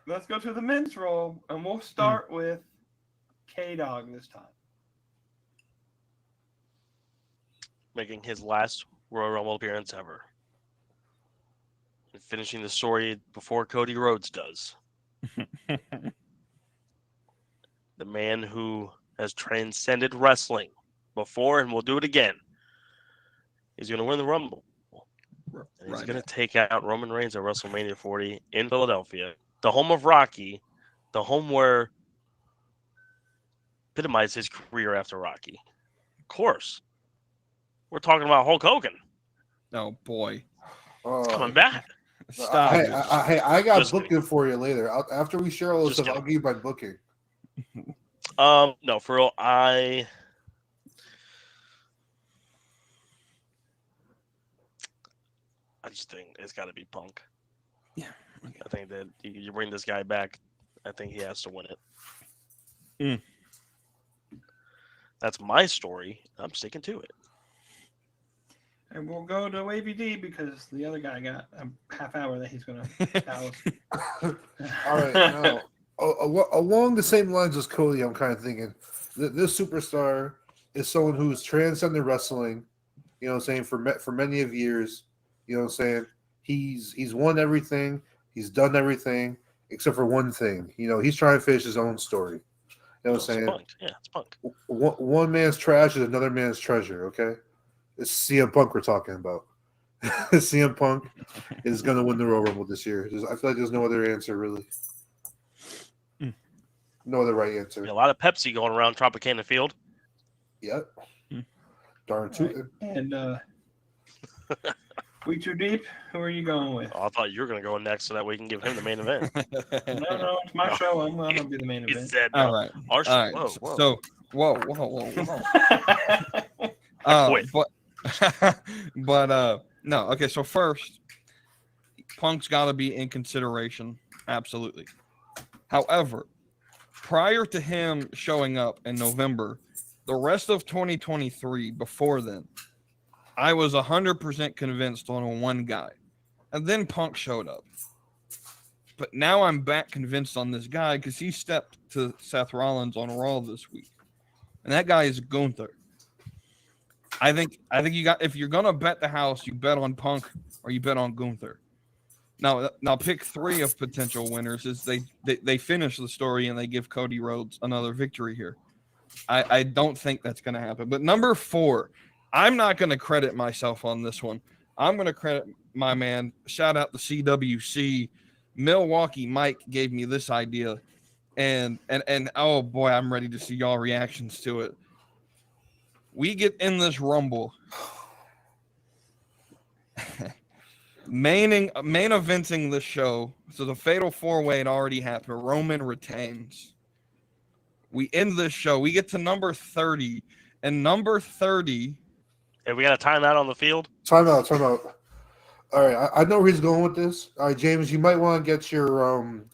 let's go to the men's roll, and we'll start with KDAWG this time. Making his last Royal Rumble appearance ever. And finishing the story before Cody Rhodes does. The man who has transcended wrestling before and will do it again. He's going to win the Rumble. And he's going to take out Roman Reigns at WrestleMania 40 in Philadelphia, the home of Rocky, the home where epitomized his career after Rocky. Of course. We're talking about Hulk Hogan. Oh boy, Coming back. stop. Hey, I got Just booking for you later. After we share all this Just stuff, I'll give you my booking. No, for real, I just think it's got to be Punk. Yeah. I think that you bring this guy back, I think he has to win it. Mm. That's my story. I'm sticking to it. And we'll go to Wavy D because the other guy got a half hour that he's going to tell us. All right. Now, along the same lines as Cody, I'm kind of thinking this superstar is someone who's transcended wrestling, you know what I'm saying, for many of years. You know what I'm saying? He's won everything. He's done everything. except for one thing. He's trying to finish his own story. You know what I'm saying? Punk. Yeah, it's Punk. One man's trash is another man's treasure. Okay, it's CM Punk we're talking about. CM Punk is going to win the Royal Rumble this year. I feel like there's no other answer really. No other right answer. A lot of Pepsi going around Tropicana Field. Yep. Darn tootin'. And WeTooDeep, who are you going with? Oh, I thought you were going to go next so that we can give him the main event. No, it's my show. I'm going to be the main He event. said, All right. Our show. All right. Whoa. So, whoa. But no. Okay. So first, Punk's got to be in consideration. Absolutely. However, prior to him showing up in November, the rest of 2023 before then, I was 100% convinced on one guy. And then Punk showed up. But now I'm back convinced on this guy because he stepped to Seth Rollins on Raw this week. And that guy is Gunther. I think you got, if you're gonna bet the house, you bet on Punk or you bet on Gunther. Now pick 3 of potential winners is they finish the story and they give Cody Rhodes another victory here. I don't think that's gonna happen. But number 4, I'm not gonna credit myself on this one. I'm gonna credit my man. Shout out to CWC. Milwaukee Mike gave me this idea. And oh boy, I'm ready to see y'all reactions to it. We get in this Rumble. Main eventing the show. So the Fatal 4-Way had already happened. Roman retains. We end this show. We get to number 30. And number 30. Hey, we got a timeout on the field? Time out. All right, I know where he's going with this. All right, James, you might want to get your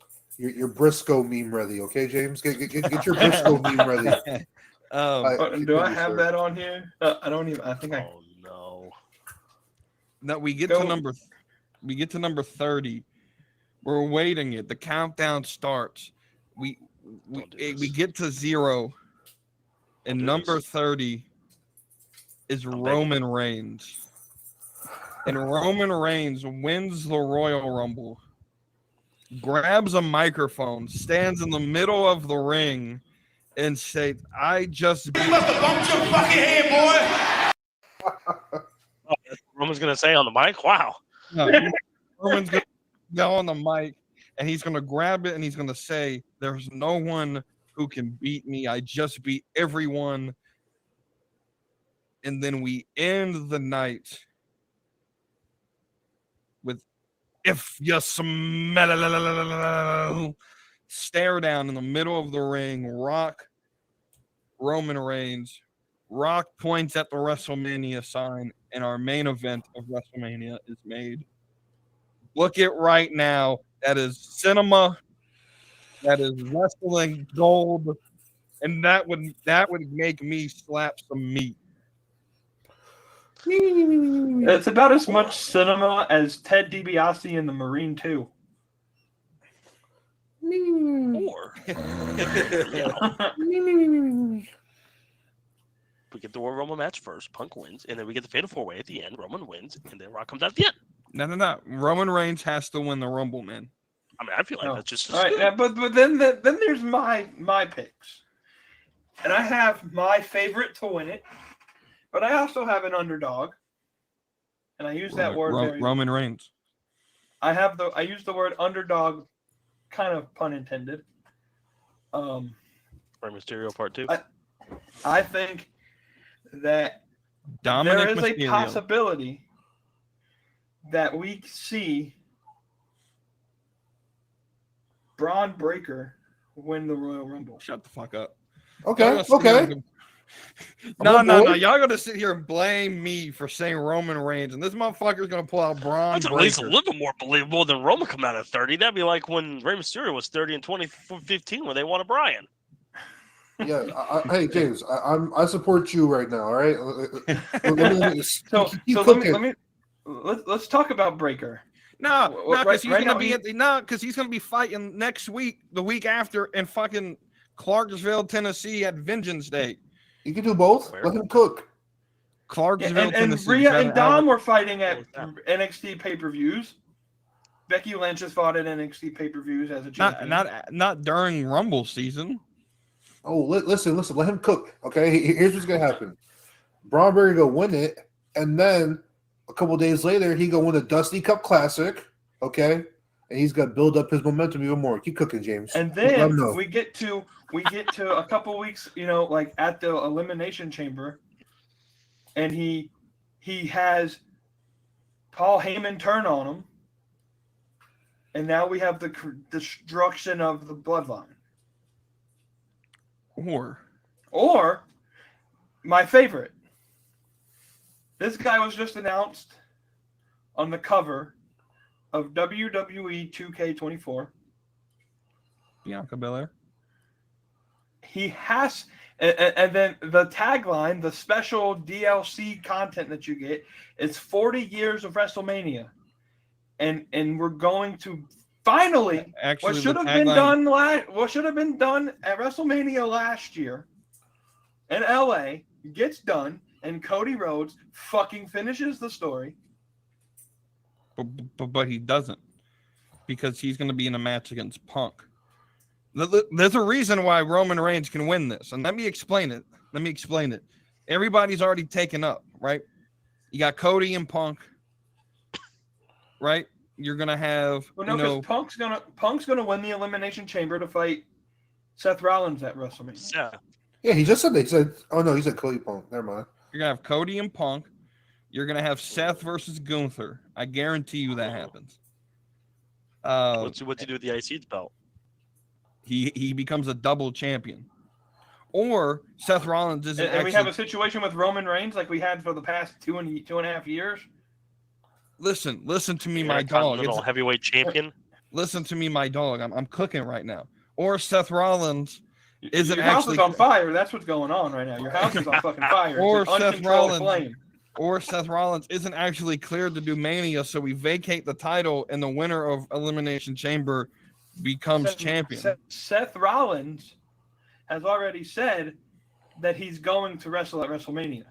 Briscoe meme ready, okay, James? Get your Briscoe meme ready. Do I have that on here? I don't even. I think I. Oh no. No, we get to number 30. We're waiting it. The countdown starts. We get to 0, and number 30 is Roman Reigns. And Roman Reigns wins the Royal Rumble, grabs a microphone, stands in the middle of the ring, and says, "I just beat." You must have bumped your fucking head, boy. Oh, that's what Roman's gonna say on the mic. Wow. No, Roman's gonna go on the mic, and he's gonna grab it, and he's gonna say, "There's no one who can beat me. I just beat everyone." And then we end the night with, "If you smell," stare down in the middle of the ring, Rock, Roman Reigns. Rock points at the WrestleMania sign, and our main event of WrestleMania is made. Look at right now. That is cinema. That is wrestling gold. And that would make me slap some meat. It's about as much cinema as Ted DiBiase in the Marine 2. Or we get the Royal Rumble match first. Punk wins, and then we get the Fatal 4-Way at the end. Roman wins, and then Rock comes out at the end. No. Roman Reigns has to win the Rumble, man. I mean, I feel like that's just all right. Yeah, but then there's my picks, and I have my favorite to win it, but I also have an underdog, and I use that word. Roman Reigns. I use the word underdog, kind of pun intended. Rey Mysterio Part 2. I think that there is a possibility that we see Braun Breaker win the Royal Rumble. Shut the fuck up. Okay. No. Y'all gonna sit here and blame me for saying Roman Reigns, and this motherfucker's gonna pull out Braun That's Breaker. at least a little bit more believable than Roman coming out at 30. That'd be like when Rey Mysterio was 30 in 2015 when they wanted Bryan. Yeah. Hey, James, I support you right now. All right. Let's talk about Breaker. Because he's gonna be fighting next week, the week after, in fucking Clarksville, Tennessee, at Vengeance Day. You can do both. Let him cook. Clarksville, and Tennessee. Rhea and Dom were fighting at NXT pay-per-views. Becky Lynch has fought at NXT pay-per-views as a champion. Not during Rumble season. Oh, listen, let him cook. Okay, here's what's gonna happen. Braun Breaker go win it, and then a couple days later he go win the Dusty Cup Classic. Okay, and he's gonna build up his momentum even more. Keep cooking, James. And then we get to a couple weeks, like at the Elimination Chamber, and he has Paul Heyman turn on him, and now we have the destruction of the bloodline. Or my favorite. This guy was just announced on the cover of WWE 2K24. Bianca Belair. He has, and then the tagline, the special DLC content that you get, is 40 years of WrestleMania, and we're going to finally what should have been done at WrestleMania last year in LA gets done, and Cody Rhodes fucking finishes the story. But he doesn't, because he's going to be in a match against Punk. There's a reason why Roman Reigns can win this, and let me explain it. Everybody's already taken up, right? You got Cody and Punk, right? You're gonna have, because Punk's gonna win the Elimination Chamber to fight Seth Rollins at WrestleMania. Yeah, he just said that. He said, "Oh no, he said Cody Punk." Never mind. You're gonna have Cody and Punk. You're gonna have Seth versus Gunther. I guarantee you that happens. What's he do with the IC belt? He becomes a double champion. Or Seth Rollins isn't. And we have a situation with Roman Reigns like we had for the past two and a half years. Listen to me, my dog. It's heavyweight champion. Listen to me, my dog. I'm cooking right now. Or Seth Rollins isn't Your house actually is on fire. That's what's going on right now. Your house is on fucking fire. Or Seth Rollins isn't actually cleared to do Mania, so we vacate the title, and the winner of Elimination Chamber becomes champion. Seth Rollins has already said that he's going to wrestle at WrestleMania.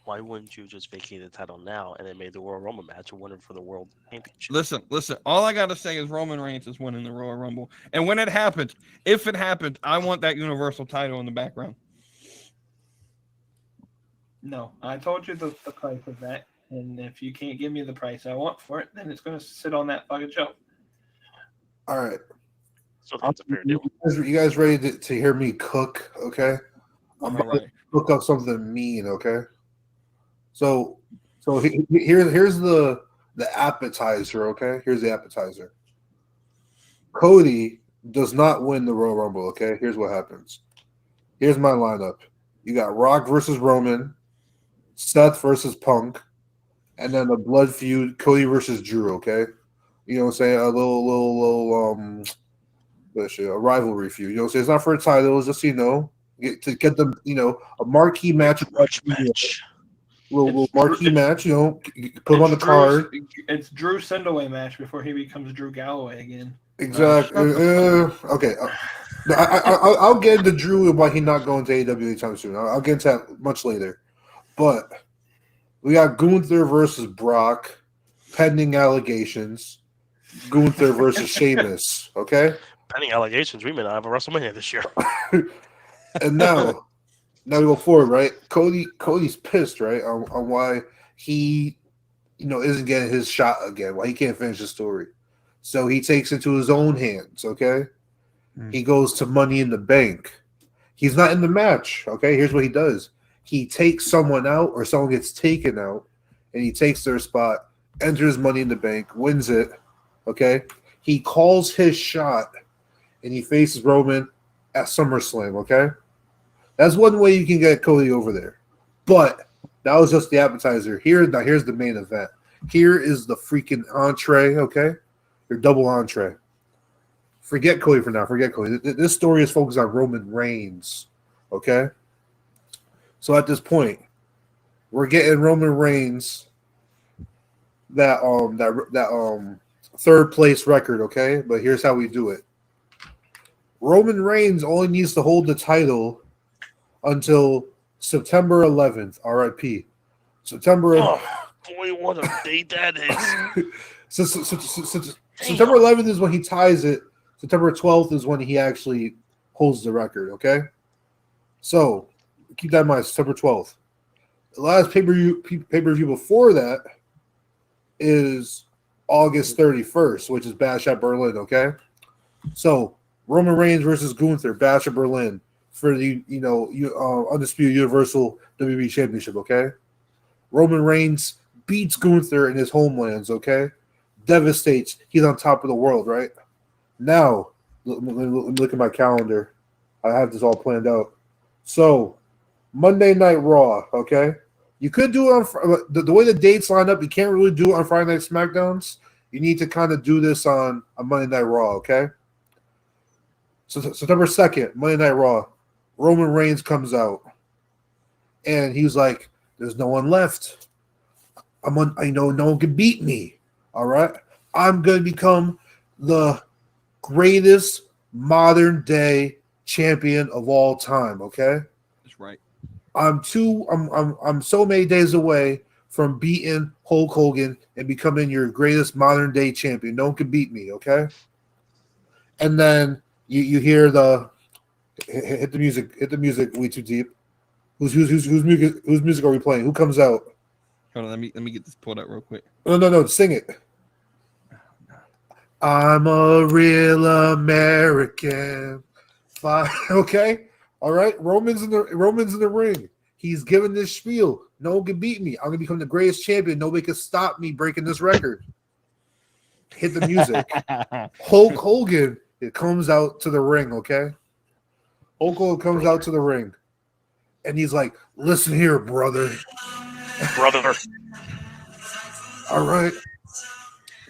Why wouldn't you just vacate the title now and then made the Royal Rumble match a winner for the World Championship? Listen. All I got to say is Roman Reigns is winning the Royal Rumble. And when it happens, if it happens, I want that Universal title in the background. No, I told you the price of that. And if you can't give me the price I want for it, then it's going to sit on that fucking shelf. All right. So that's a fair deal. You guys ready to hear me cook? Okay. I'm All right. Cook up something mean. Okay. So here's the appetizer. Okay. Here's the appetizer. Cody does not win the Royal Rumble. Okay. Here's what happens. Here's my lineup. You got Rock versus Roman, Seth versus Punk, and then a blood feud, Cody versus Drew. Okay. You know what I'm saying? A little a rivalry feud. You know what I'm saying? It's not for a title, it's just, get them, a marquee match. Little marquee match, put him on the card. It's Drew's send-away match before he becomes Drew Galloway again. Exactly. Okay. I'll get into Drew and why he's not going to AEW anytime soon. I'll get into that much later. But we got Gunther versus Brock, pending allegations. Gunther versus Sheamus, okay? Pending allegations, we may not have a WrestleMania this year. And now we go forward, right? Cody's pissed, right, on why he, isn't getting his shot again, why he can't finish the story. So he takes it to his own hands, okay? He goes to Money in the Bank. He's not in the match, okay? Here's what he does. He takes someone out, or someone gets taken out, and he takes their spot, enters Money in the Bank, wins it, okay? He calls his shot, and he faces Roman at SummerSlam, okay? That's one way you can get Cody over there. But that was just the appetizer. Here's the main event. Here is the freaking entree, okay? Your double entree. Forget Cody for now. Forget Cody. This story is focused on Roman Reigns, okay? So at this point, we're getting Roman Reigns that third place record, okay? But here's how we do it. Roman Reigns only needs to hold the title until September 11th, RIP. Oh, boy, what a date that is. September 11th is when he ties it. September 12th is when he actually holds the record. Okay, so keep that in mind. September 12th. The last pay-per-view before that is August 31st, which is Bash at Berlin. Okay, so Roman Reigns versus Gunther, Bash at Berlin for the undisputed Universal WWE Championship. Okay, Roman Reigns beats Gunther in his homelands. Okay, devastates. He's on top of the world. Right now, let me look at my calendar. I have this all planned out. So Monday Night Raw. Okay. You could do it on the way the dates line up. You can't really do it on Friday Night SmackDowns. You need to kind of do this on a Monday Night Raw, okay? So September 2nd, Monday Night Raw, Roman Reigns comes out, and he's like, "There's no one left. I know no one can beat me. All right, I'm gonna become the greatest modern day champion of all time." Okay, That's right. I'm so many days away from beating Hulk Hogan and becoming your greatest modern day champion. No one can beat me, okay? And then you hear the hit the music, WeTooDeep. Whose music are we playing? Who comes out? Hold on, let me get this pulled out real quick. No, sing it. I'm a real American. Okay? All right, Roman's in the ring. He's giving this spiel. No one can beat me. I'm gonna become the greatest champion. Nobody can stop me breaking this record. Hit the music. Hulk Hogan, it comes out to the ring. Okay, Hulk Hogan comes out to the ring, and he's like, "Listen here, brother. All right,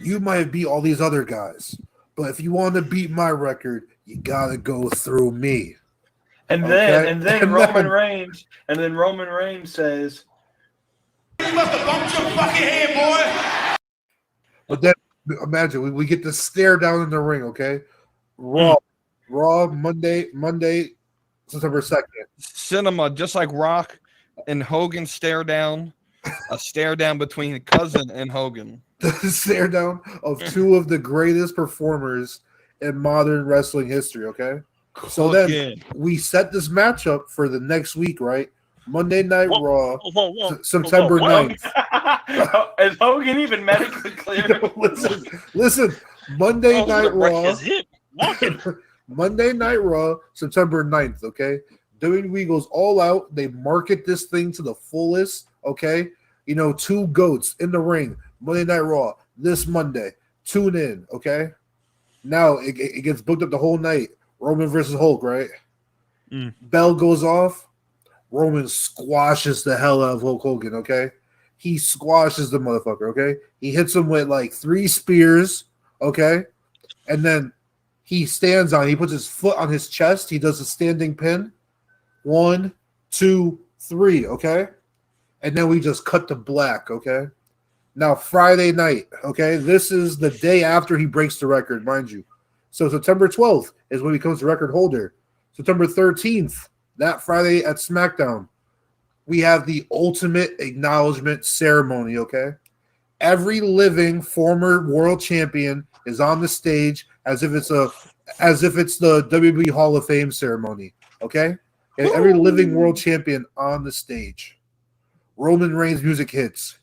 you might beat all these other guys, but if you want to beat my record, you gotta go through me." And then Roman Reigns says, "You must have bumped your fucking head, boy." But then imagine we get to stare down in the ring, okay? Raw Monday, September 2nd. Cinema, just like Rock and Hogan stare down, a stare down between Cousin and Hogan. The stare down of two of the greatest performers in modern wrestling history, okay? So then we set this matchup for the next week, right? Monday Night Raw, September 9th. Is Hogan even medically clear? Listen. Monday Night Raw. Monday Night Raw, September 9th, okay? WWE goes all out. They market this thing to the fullest, okay? You know, two goats in the ring. Monday Night Raw, this Monday. Tune in, okay? Now it gets booked up the whole night. Roman versus Hulk, right? Bell goes off. Roman squashes the hell out of Hulk Hogan, okay? He squashes the motherfucker, okay? He hits him with like 3 spears, okay? And then he stands on, he puts his foot on his chest. He does a standing pin. 1, 2, 3, okay? And then we just cut to black, okay? Now, Friday night, okay? This is the day after he breaks the record, mind you. So September 12th is when he becomes the record holder. September 13th, that Friday at SmackDown, we have the ultimate acknowledgement ceremony, okay? Every living former world champion is on the stage as if it's the WWE Hall of Fame ceremony, okay? And every living world champion on the stage. Roman Reigns music hits.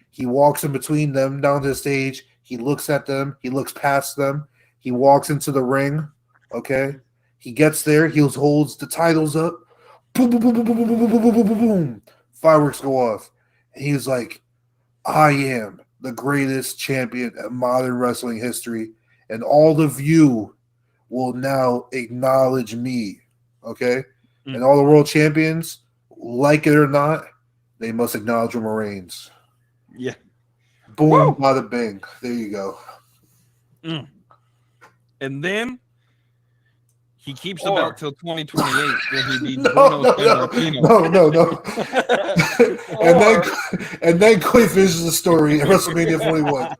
He walks in between them down to the stage. He looks at them. He looks past them. He walks into the ring, okay? He gets there. He holds the titles up. Boom, boom, boom, boom, boom, boom, boom, boom, boom, boom, boom. Fireworks go off. And he's like, I am the greatest champion of modern wrestling history, and all of you will now acknowledge me, okay? And all the world champions, like it or not, they must acknowledge Roman Reigns. Yeah. Boom, bada bing. There you go. And then he keeps the belt till 2028 where he beats No. and then Clay finishes the story at WrestleMania 41.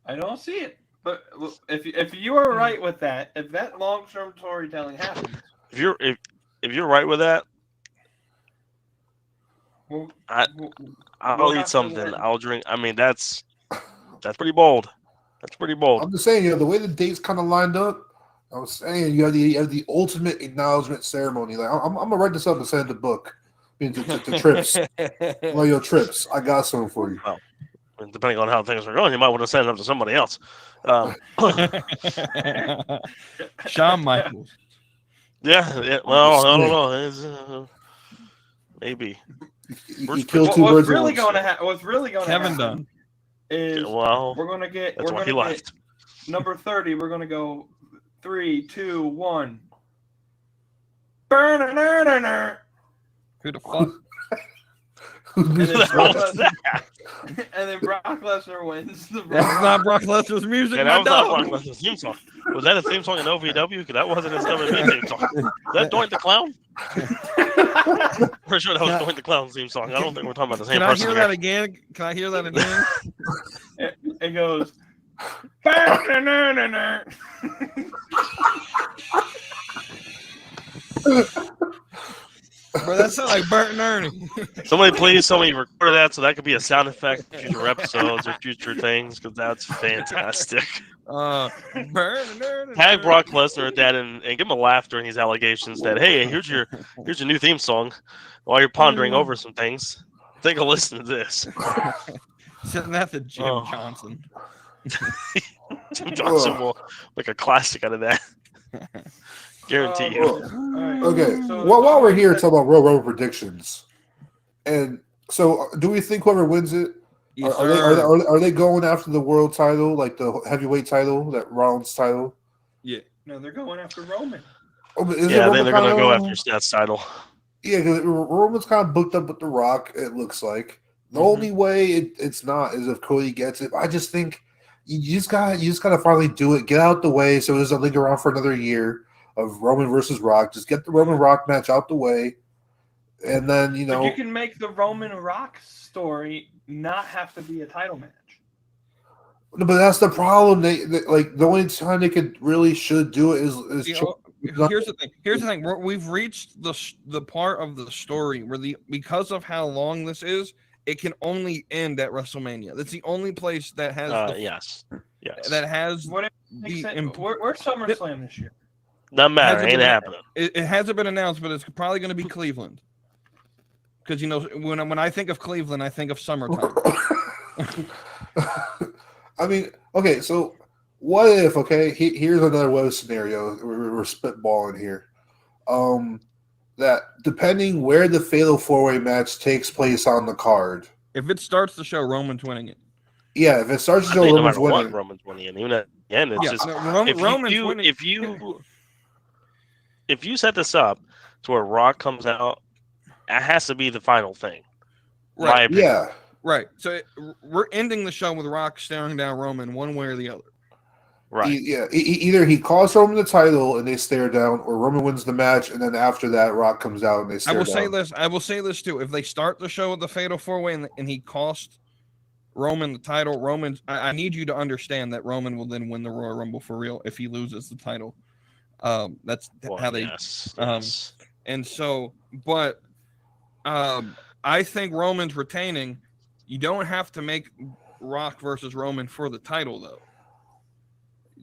I don't see it. But if you are right with that, if that long-term storytelling happens, if you're right with that, We'll, I- we'll- I'll we'll eat have to something. win. I'll drink. I mean, that's pretty bold. That's pretty bold. I'm just saying, the way the dates kind of lined up, I was saying you have the ultimate acknowledgement ceremony. Like I'm gonna write this up and send it to book. I mean, to Trips. Well, yo, Trips, I got something for you. And depending on how things are going, you might want to send it up to somebody else. Shawn Michaels. Yeah. Well, I don't know. It's, maybe. You killed two birds with one stone. What's really going to Kevin happen Dunn. is Well, we're going to get that's why he get left. number 30. We're going to go 3, 2, 1. Burn. Who the fuck? And then What Brock was Lesnar, that? and then Brock Lesnar wins the That's not Brock Lesnar's music, Yeah, my that was not dog. Brock Lesnar's theme song. Was that a theme song in OVW? Because that wasn't his WWE theme song. Was that Doink the Clown? Pretty sure that was Doink the Clown's theme song. I don't think we're talking about the same Can I person hear here. that again? Can I hear that again? It goes. Bro, that sounds like Bert and Ernie. Somebody record that so that could be a sound effect for future episodes or future things because that's fantastic. Bert and Ernie. Tag Brock Lesnar at that and give him a laugh during these allegations that, hey, here's your new theme song while you're pondering over some things. Take a listen to this. Sitting at the Jim Oh. Johnson. Jim Johnson will make a classic out of that. Guarantee you. Okay. So- While we're here talking about Royal Rumble predictions, and so do we think whoever wins it Yes, are they going after the world title, like the heavyweight title, that Rollins title? No, they're going after Roman. Oh, but is Yeah, I Roman think they're going to go kinda- after Stats title. Yeah, because Roman's kind of booked up with The Rock. It looks like the Mhm. only way it's not is if Cody gets it. I just think you just gotta finally do it. Get out the way so it doesn't linger around for another year of Roman versus Rock. Just get the Roman Rock match out the way, and then But you can make the Roman Rock story not have to be a title match. But that's the problem. They like the only time they should do it is Here's the thing. We've reached the part of the story where because of how long this is, it can only end at WrestleMania. That's the only place that has Yes. that has What if the where's SummerSlam this year? Doesn't matter. Hasn't Ain't been- happening. it hasn't been announced, but it's probably going to be Cleveland. Because when I think of Cleveland, I think of summertime. I mean, okay, so what if? Okay, here's another what if scenario. We're spitballing here. That depending where the Fatal 4-Way match takes place on the card. If it starts the show, Roman's winning it. Yeah, if it starts to I show think no Roman's matter what, winning, Roman's winning. And even again, it's Yeah, just no, Roman's winning. if you set this up to where Rock comes out, it has to be the final thing. My Right. opinion. yeah, Right. So we're ending the show with Rock staring down Roman one way or the other. Right. Either he costs Roman the title and they stare down, or Roman wins the match, and then after that, Rock comes out and they stare down. I will say this too. If they start the show with the Fatal 4-Way and he costs Roman the title, I need you to understand that Roman will then win the Royal Rumble for real if he loses the title. That's how they. Yes. And so, but I think Roman's retaining. You don't have to make Rock versus Roman for the title though.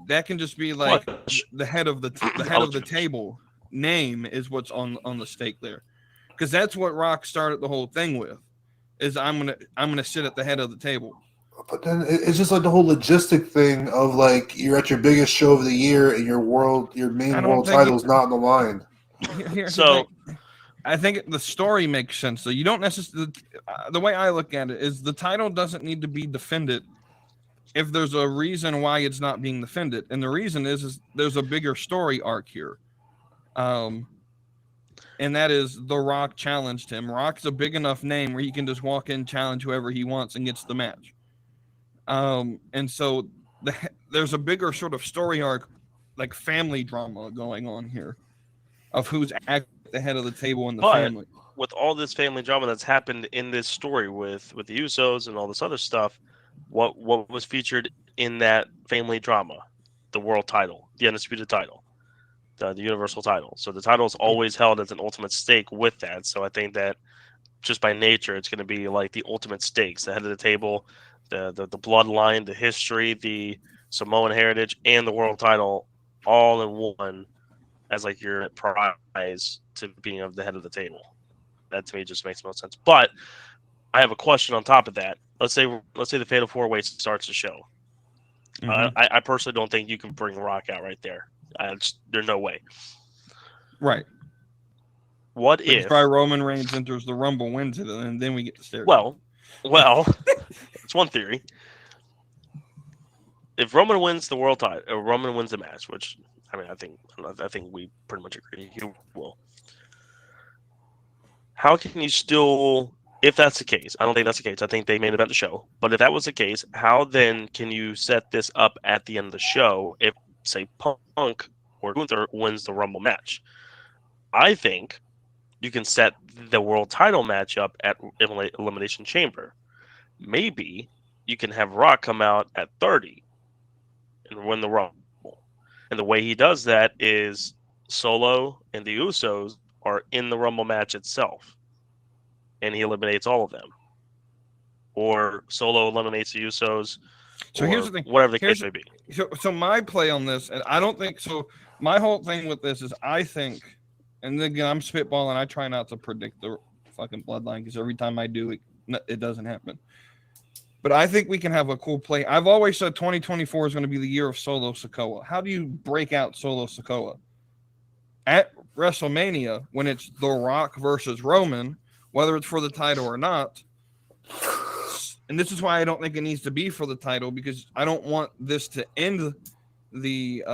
That can just be like the head of the table name is what's on the stake there, because that's what Rock started the whole thing with. Is I'm gonna sit at the head of the table. But then it's just like the whole logistic thing of like you're at your biggest show of the year and your main world title is not on the line. So I think the story makes sense. So you don't necessarily. The way I look at it is the title doesn't need to be defended if there's a reason why it's not being defended, and the reason is there's a bigger story arc here. And that is The Rock challenged him. Rock's a big enough name where he can just walk in, challenge whoever he wants, and gets the match. And so there's a bigger sort of story arc, like family drama going on here, of who's at the head of the table in the family. With all this family drama that's happened in this story with the Usos and all this other stuff, what was featured in that family drama? The world title, the undisputed title. The universal title. So the title is always held as an ultimate stake with that. So I think that just by nature, it's going to be like the ultimate stakes, the head of the table, the bloodline, the history, the Samoan heritage, and the world title all in one as like your prize to being of the head of the table. That to me just makes no sense. But I have a question on top of that. Let's say the Fatal 4-Way starts the show. I personally don't think you can bring Rock out right there. There's no way. Right. What Which if? is why Roman Reigns enters the Rumble, wins it, and then we get to stare. Well, it's one theory. If Roman wins the world title, or Roman wins the match, which I mean, I think we pretty much agree he will. How can you still, if that's the case? I don't think that's the case. I think they made event the show. But if that was the case, how then can you set this up at the end of the show if, say, Punk or Gunther wins the Rumble match? I think you can set the world title match up at Elimination Chamber. Maybe you can have Rock come out at 30 and win the Rumble. And the way he does that is Solo and the Usos are in the Rumble match itself. And he eliminates all of them. Or Solo eliminates the Usos. So here's the thing. Whatever the case may be. So my play on this, and I don't think so. My whole thing with this is I think, and again, I'm spitballing. I try not to predict the fucking bloodline because every time I do, it doesn't happen. But I think we can have a cool play. I've always said 2024 is going to be the year of Solo Sikoa. How do you break out Solo Sikoa? At WrestleMania, when it's The Rock versus Roman, whether it's for the title or not, and this is why I don't think it needs to be for the title, because I don't want this to end the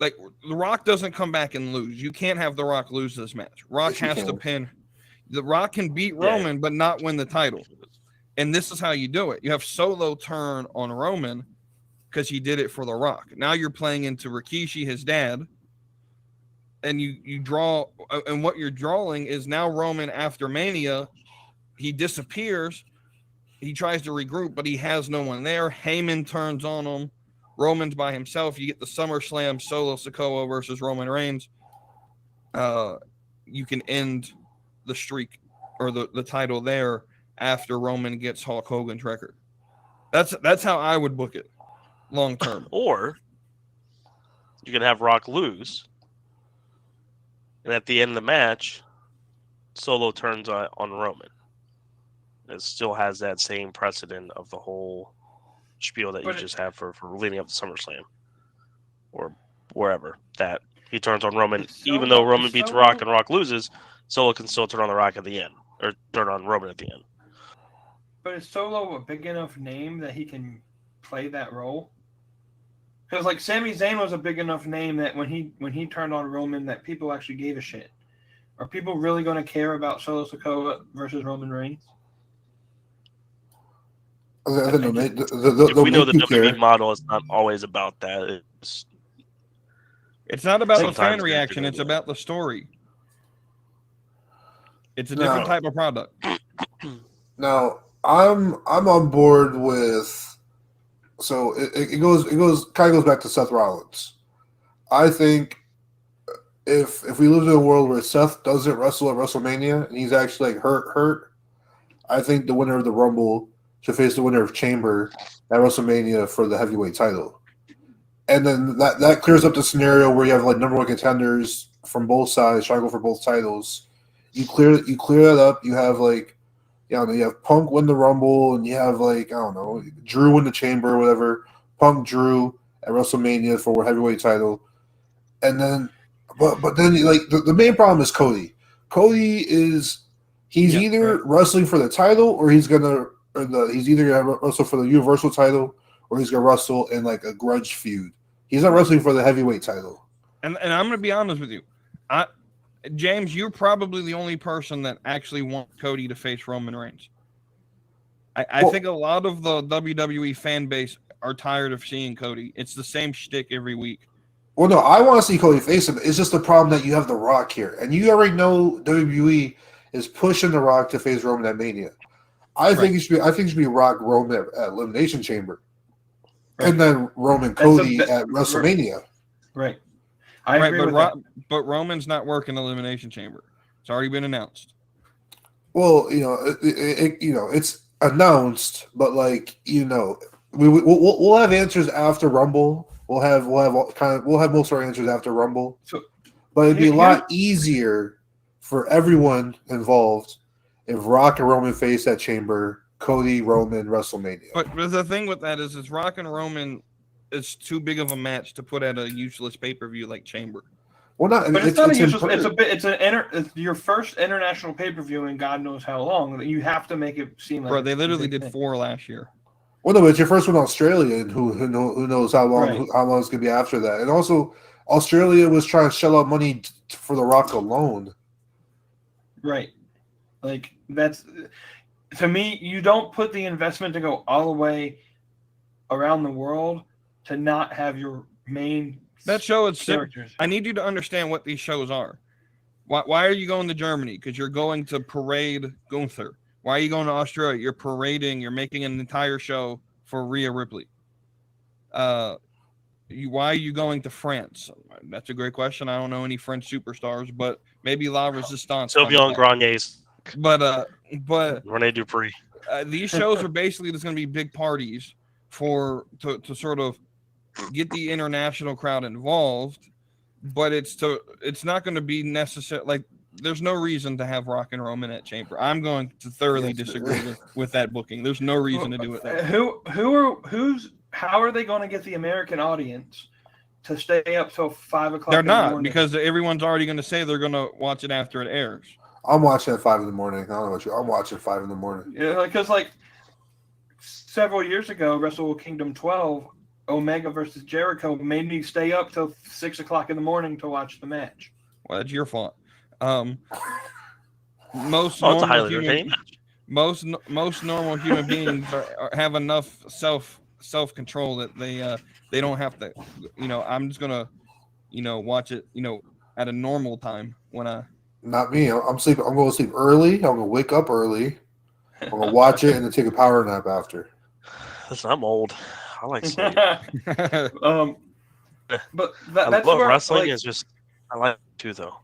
like The Rock doesn't come back and lose. You can't have The Rock lose this match. Rock has to pin. The Rock can beat Roman, but not win the title. And this is how you do it. You have Solo turn on Roman because he did it for The Rock. Now you're playing into Rikishi, his dad, and you draw, and what you're drawing is now Roman after Mania, he disappears. He tries to regroup, but he has no one there. Heyman turns on him. Roman's by himself. You get the SummerSlam Solo Sikoa versus Roman Reigns. You can end the streak or the title there after Roman gets Hulk Hogan's record. That's how I would book it long term. Or you can have Rock lose, and at the end of the match, Solo turns on Roman. It still has that same precedent of the whole spiel that you just have for leading up to SummerSlam or wherever, that he turns on Roman. Even though Roman beats Rock and Rock loses, Solo can still turn on the Rock at the end, or turn on Roman at the end. But is Solo a big enough name that he can play that role? Because like Sami Zayn was a big enough name that when he turned on Roman, that people actually gave a shit. Are people really going to care about Solo Sikoa versus Roman Reigns? If we know the WWE model is not always about that. It's not about the fan reaction. It's about the story. It's a different type of product. Now, I'm on board with. So it goes back to Seth Rollins. I think if we live in a world where Seth doesn't wrestle at WrestleMania and he's actually like hurt, I think the winner of the Rumble should face the winner of Chamber at WrestleMania for the heavyweight title. And then that clears up the scenario where you have like number one contenders from both sides trying to go for both titles. You clear that up. You have like, you have Punk win the Rumble, and you have like, I don't know, Drew win the Chamber or whatever. Punk Drew at WrestleMania for a heavyweight title. And then, but then like the main problem is Cody. Cody is either wrestling for the title or he's either gonna wrestle for the Universal title or he's gonna wrestle in like a grudge feud. He's not wrestling for the heavyweight title. And I'm gonna be honest with you, James, you're probably the only person that actually wants Cody to face Roman Reigns. I think a lot of the WWE fan base are tired of seeing Cody. It's the same shtick every week. Well, no, I want to see Cody face him. It's just the problem that you have The Rock here, and you already know WWE is pushing The Rock to face Roman at Mania. I think it should be Rock Roman at Elimination Chamber, and then Roman Cody at WrestleMania. Right. I agree with that. But Roman's not working Elimination Chamber. It's already been announced. Well, it's announced, but we'll have answers after Rumble. We'll have most of our answers after Rumble. So But it'd be a Here- lot easier for everyone involved if Rock and Roman face that Chamber, Cody, Roman, WrestleMania. But the thing with that is Rock and Roman is too big of a match to put at a useless pay-per-view like Chamber. Well, not. But it's not a useless. in- It's your first international pay per view in God knows how long. That you have to make it seem like. Bro, they literally a big did thing. 4 last year. Well, no, but it's your first one in Australia, and who knows how long Right. how long it's gonna be after that. And also, Australia was trying to shell out money for The Rock alone. Right. Like that's to me. You don't put the investment to go all the way around the world to not have your main That show is characters. I need you to understand what these shows are. Why are you going to Germany? Because you're going to parade Gunther. Why are you going to Australia? You're parading. You're making an entire show for Rhea Ripley. Why are you going to France? That's a great question. I don't know any French superstars, but maybe La Resistance. Sylvain Greniers, But Rene Dupree. these shows are basically just going to be big parties to sort of get the international crowd involved, but it's not going to be necessary. Like, there's no reason to have Rock and Roman at Chamber. I'm going to thoroughly disagree with that booking. There's no reason to do it that way. How are they going to get the American audience to stay up till 5 o'clock? They're in the not, morning? because everyone's already going to say they're going to watch it after it airs. I'm watching at 5 in the morning. I don't know what you. I'm watching at 5 in the morning. Yeah, because several years ago, Wrestle Kingdom 12, Omega versus Jericho made me stay up till 6 o'clock in the morning to watch the match. Well, that's your fault. Most Oh, it's a normal highly human, entertaining match. most normal human beings have enough self control that they don't have to. I'm just gonna watch it at a normal time when I. Not me. I'm sleeping. I'm going to sleep early. I'm going to wake up early. I'm going to watch it and then take a power nap after. Listen, I'm old. I like sleep. But I that's love where wrestling. Is just I like it too, though.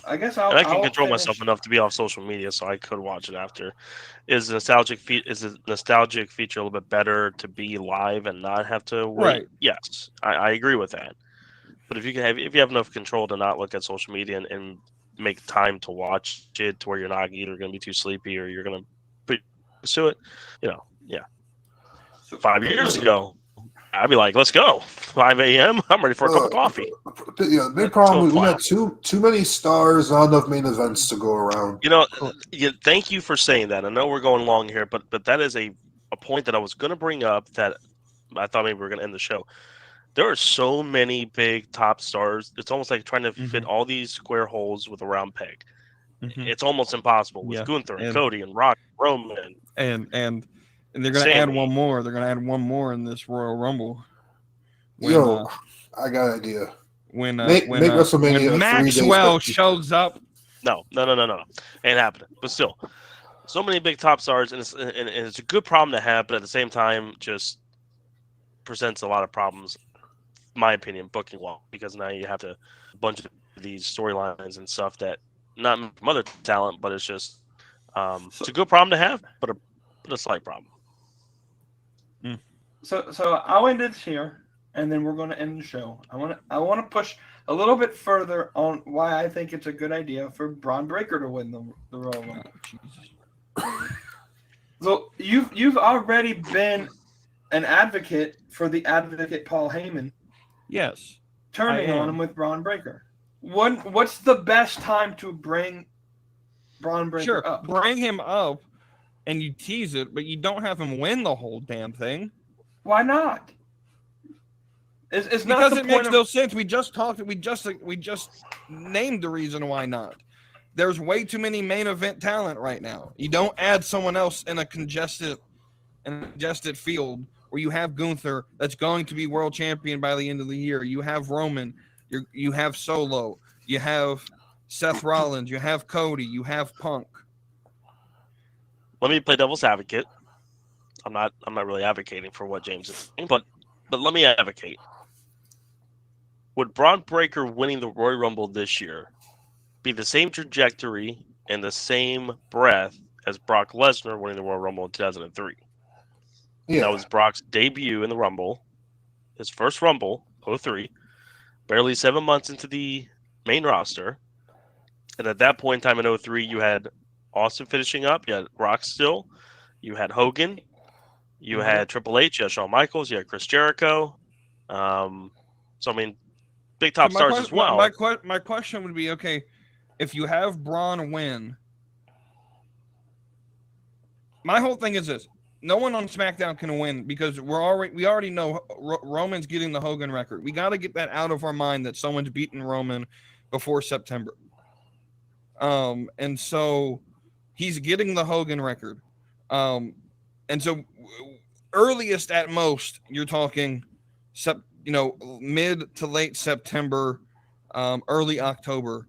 I guess And I can I'll control finish- myself enough to be off social media, so I could watch it after. Is the nostalgic feature a little bit better to be live and not have to wait? Right. Yes, I agree with that. But if you have enough control to not look at social media and make time to watch it, to where you're not either going to be too sleepy or you're going to pursue it, yeah. 5 years ago, I'd be like, let's go. 5 a.m. I'm ready for a cup of coffee. Yeah, big problem. We got too many stars, not enough main events to go around. Thank you for saying that. I know we're going long here, but that is a point that I was going to bring up that I thought maybe we were going to end the show. There are so many big top stars. It's almost like trying to fit all these square holes with a round peg. It's almost impossible with Gunther and Cody and Rock, Roman. And they're going to add one more. They're going to add one more in this Royal Rumble. I got an idea. When WrestleMania when Maxwell shows up. No. Ain't happening. But still, so many big top stars, and it's a good problem to have, but at the same time, just presents a lot of problems, in my opinion, booking well, because now you have a bunch of these storylines and stuff that not from other talent, but it's just it's a good problem to have, but a slight problem. So I'll end it here, and then we're going to end the show. I want to push a little bit further on why I think it's a good idea for Braun Breaker to win the Royal Rumble. So you've already been an advocate for the advocate Paul Heyman. Yes. Turning on him with Braun Breaker. What's the best time to bring Braun Breaker up? Bring him up, and you tease it, but you don't have him win the whole damn thing. Why not? It's not because the it makes point no sense. We just talked. We just named the reason why not. There's way too many main event talent right now. You don't add someone else in a congested field where you have Gunther that's going to be world champion by the end of the year. You have Roman. You have Solo. You have Seth Rollins. You have Cody. You have Punk. Let me play devil's advocate. I'm not really advocating for what James is saying, but let me advocate. Would Braun Breaker winning the Royal Rumble this year be the same trajectory in the same breath as Brock Lesnar winning the Royal Rumble in 2003. Yeah. That was Brock's debut in the Rumble, his first Rumble, 03, barely 7 months into the main roster. And at that point in time in 03, you had Austin finishing up, you had Rock still, you had Hogan, you had Triple H, you had Shawn Michaels, you had Chris Jericho. So, I mean, big top stars as well. My question would be, okay, if you have Braun win, my whole thing is this. No one on SmackDown can win because we already know Roman's getting the Hogan record. We got to get that out of our mind that someone's beaten Roman before September. And so he's getting the Hogan record. And so earliest at most, you're talking, mid to late September, early October,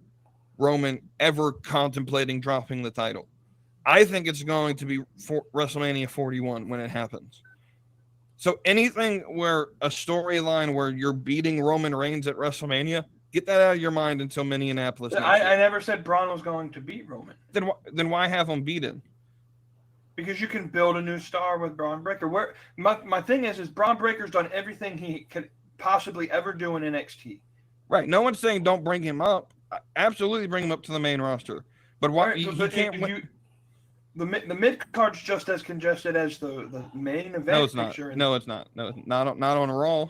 Roman ever contemplating dropping the title. I think it's going to be for WrestleMania 41 when it happens. So anything where a storyline where you're beating Roman Reigns at WrestleMania, get that out of your mind until Minneapolis. I never said Braun was going to beat Roman. Then why have him beat him? Because you can build a new star with Braun Breaker. My thing is Braun Breaker's done everything he could possibly ever do in NXT. Right. No one's saying don't bring him up. Absolutely bring him up to the main roster. But why Right, he can't win? The mid card's just as congested as the main event. No, it's not. Picture No, it's not. No, not on Raw.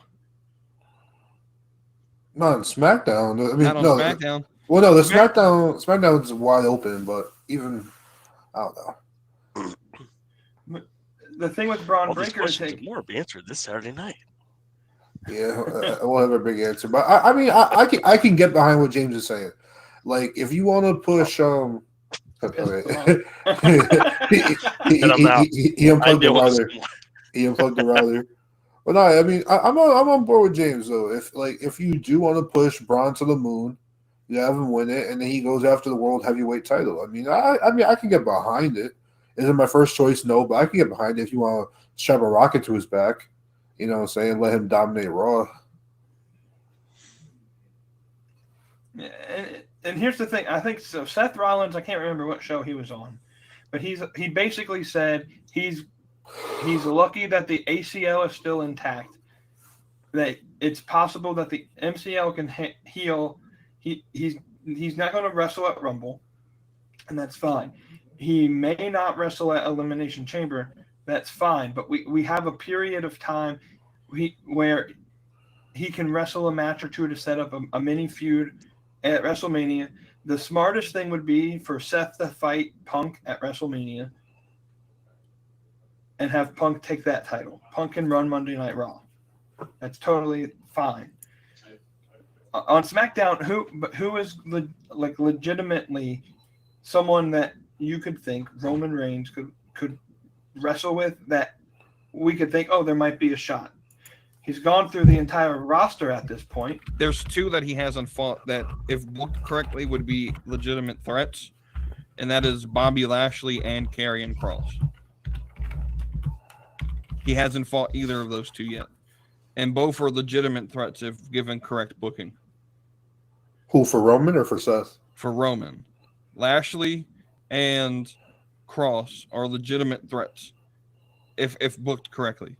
Not on SmackDown. I mean, Not on no. SmackDown. Well, no, the SmackDown's wide open, but even I don't know. The thing with Braun All these Breaker is questions and more will be answered this Saturday night. Yeah, I won't have a big answer, but I can get behind what James is saying. Like, if you want to push, okay. he unplugged the router. He unplugged the router. But no, I mean, I'm on board with James though. If you do want to push Braun to the moon, you have him win it, and then he goes after the world heavyweight title. I mean, I can get behind it. Is it my first choice? No, but I can get behind it if you want to strap a rocket to his back. You know what I'm saying? Let him dominate Raw. And here's the thing. I think so. Seth Rollins, I can't remember what show he was on, but he basically said he's lucky that the ACL is still intact. That it's possible that the MCL can heal. He's not going to wrestle at Rumble, and that's fine. He may not wrestle at Elimination Chamber. That's fine. But we have a period of time where he can wrestle a match or two to set up a mini feud at WrestleMania. The smartest thing would be for Seth to fight Punk at WrestleMania and have Punk take that title. Punk can run Monday Night Raw. That's totally fine. On SmackDown, who is legitimately someone that you could think Roman Reigns could wrestle with that we could think, oh, there might be a shot. He's gone through the entire roster at this point. There's two that he hasn't fought that, if booked correctly, would be legitimate threats, and that is Bobby Lashley and Karrion Kross. He hasn't fought either of those two yet, and both are legitimate threats if given correct booking. Who, for Roman or for Seth? For Roman, Lashley and Kross are legitimate threats if booked correctly.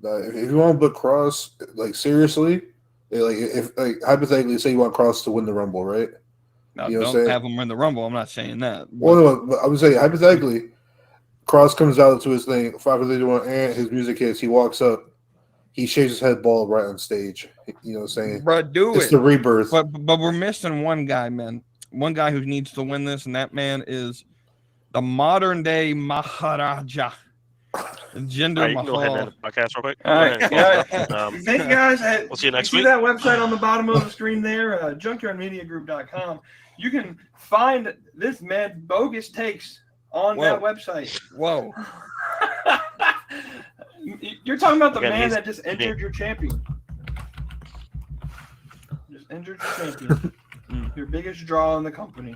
If you want to book Kross, seriously, if hypothetically, say you want Kross to win the Rumble, right? Now, you know don't have him win the Rumble. I'm not saying that. Well, no, but I would say hypothetically, Kross comes out to his thing, 5:31, and his music hits. He walks up, he shaves his head bald right on stage. You know what I'm saying? Bro, it's the rebirth. But we're missing one guy, man. One guy who needs to win this, and that man is the modern day Maharaja. Jinder Mahal. Go ahead and end the podcast real quick. All right. Thank you guys. We'll see you next week. week. See that website on the bottom of the screen there, junkyardmediagroup.com. You can find this man bogus takes on that website. Whoa. You're talking about the man that just injured your champion. Just injured your champion. Your biggest draw in the company.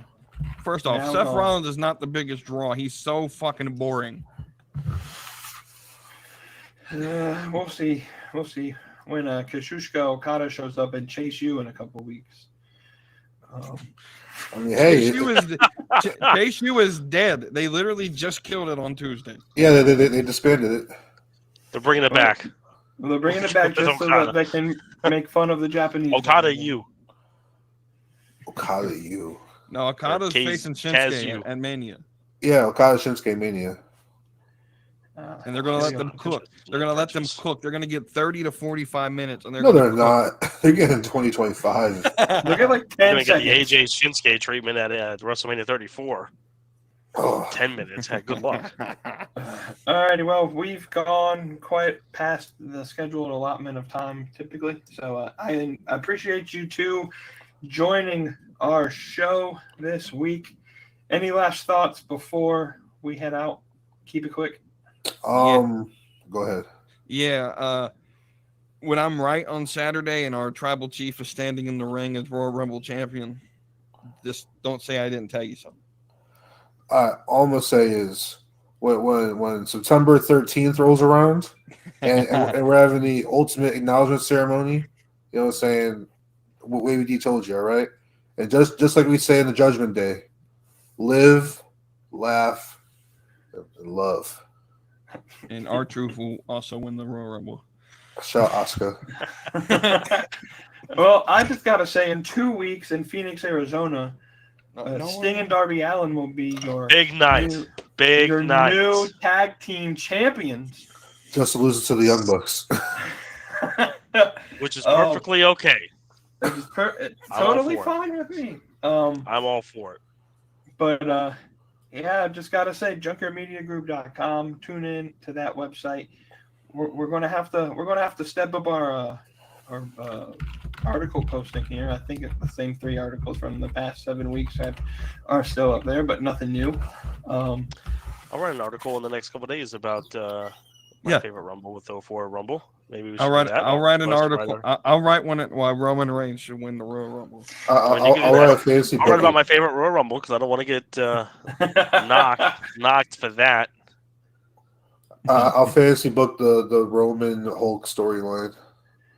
First off, Seth Rollins is not the biggest draw. He's so fucking boring. We'll see. We'll see when Kazuchika Okada shows up and chase you in a couple weeks. I mean, hey, Chase U is dead. They literally just killed it on Tuesday. yeah, they disbanded it. They're bringing it back. Well, they're bringing it back just so that they can make fun of the Japanese. Okada guys. U. Okada U. No, Okada's facing Shinsuke Kaz-U. at Mania. Yeah, Okada Shinsuke Mania. And they're going to let them cook. They're going to let them cook. They're going to get 30 to 45 minutes. And No, they're not. They're getting 2025. They're getting like 10 They're going to get seconds. the AJ Shinsuke treatment at WrestleMania 34. Oh. 10 minutes. Hey, good luck. Alrighty, well, we've gone quite past the scheduled allotment of time typically. So I appreciate you two joining our show this week. Any last thoughts before we head out? Keep it quick. Go ahead. Yeah, when I'm right on Saturday and our tribal chief is standing in the ring as Royal Rumble champion, just don't say I didn't tell you something. All I'm gonna say is when September 13th rolls around and we're having the ultimate acknowledgement ceremony, you know what I'm saying? Wavy D told you, all right? And just like we say in the Judgment Day, live, laugh, and love. And R-Truth will also win the Royal Rumble. Shout out Oscar. Well, I just got to say, in 2 weeks in Phoenix, Arizona, No Sting and Darby Allin will be your Big night. your new tag team champions. Just to lose it to the Young Bucks. Which is perfectly okay. It's I'm totally all for it. fine with me. I'm all for it. But yeah, just gotta say, junkyardmediagroup.com. Tune in to that website. We're gonna have to step up our article posting here. I think it's the same 3 articles from the past 7 weeks are still up there, but nothing new. I'll write an article in the next couple of days about my favorite Rumble with 04 Rumble. Maybe we should do that. I'll write an article. I'll write one why Roman Reigns should win the Royal Rumble. I'll write a fantasy book. I'll write about my favorite Royal Rumble because I don't want to get knocked for that. I'll fantasy book the Roman Hulk storyline.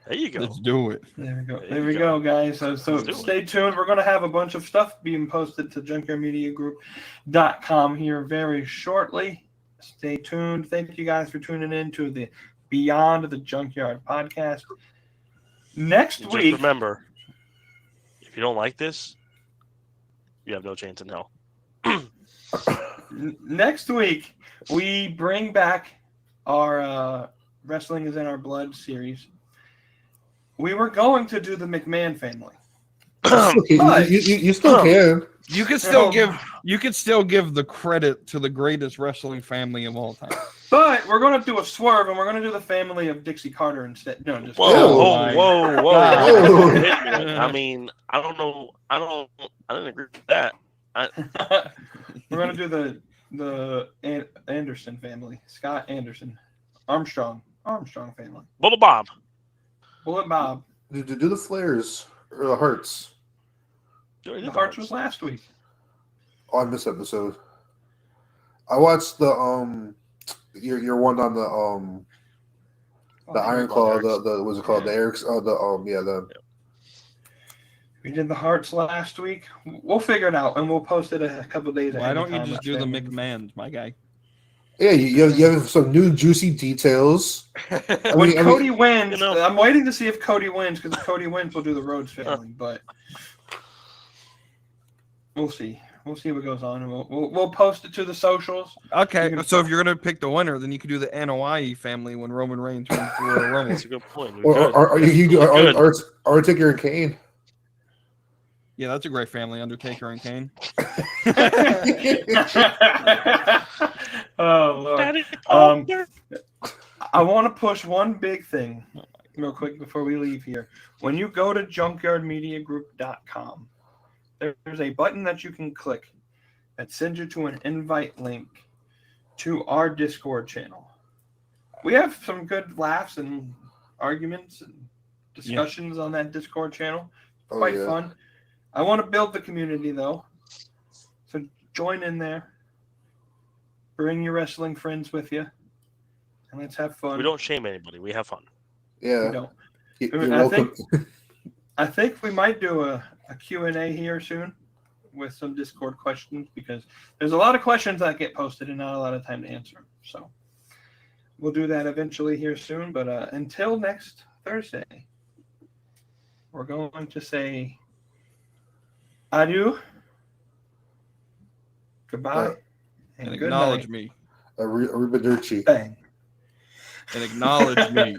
There you go. Let's do it. There we go. There we go, guys. So stay tuned. We're going to have a bunch of stuff being posted to junkyardmediagroup.com here very shortly. Stay tuned. Thank you guys for tuning in to the Beyond the Junkyard podcast. Next Just week, remember, if you don't like this, you have no chance in hell. next week, we bring back our Wrestling is in Our Blood series. We were going to do the McMahon family. You still can. You could still give the credit to the greatest wrestling family of all time. But we're going to do a swerve, and we're going to do the family of Dixie Carter instead. No, just Whoa. Whoa. I mean, I don't know. I didn't agree with that. We're going to do the Anderson family. Scott Anderson. Armstrong family. Bullet Bob. Bullet Bob. Do the Flares or the Hearts? The Hearts was last week. Oh, I missed that episode. I watched the your one on the Iron Claw, the what's it called? The Eric's We did the Hearts last week. We'll figure it out and we'll post it a couple days ahead. Why don't you just do the McMahons, my guy? Yeah, you have some new juicy details. When Cody wins, I'm waiting to see if Cody wins, because if Cody wins, we'll do the Rhodes family. But we'll see. We'll see what goes on, and we'll post it to the socials. Okay, so if you're gonna pick the winner, then you can do the Anoa'i family when Roman Reigns wins the Royal Rumble. That's a good point. Or Undertaker and Kane. Yeah, that's a great family, Undertaker and Kane. Oh, Lord. I want to push one big thing real quick before we leave here. When you go to junkyardmediagroup.com, there's a button that you can click that sends you to an invite link to our Discord channel. We have some good laughs and arguments and discussions on that Discord channel. Quite fun. I want to build the community, though. So join in there. Bring your wrestling friends with you. And let's have fun. We don't shame anybody. We have fun. Yeah. We don't. You're welcome. I think we might do a Q&A here soon with some Discord questions because there's a lot of questions that get posted and not a lot of time to answer. So we'll do that eventually here soon. But until next Thursday, we're going to say adieu, goodbye, And good acknowledge night. me. Arrivederci. Bang. And acknowledge me.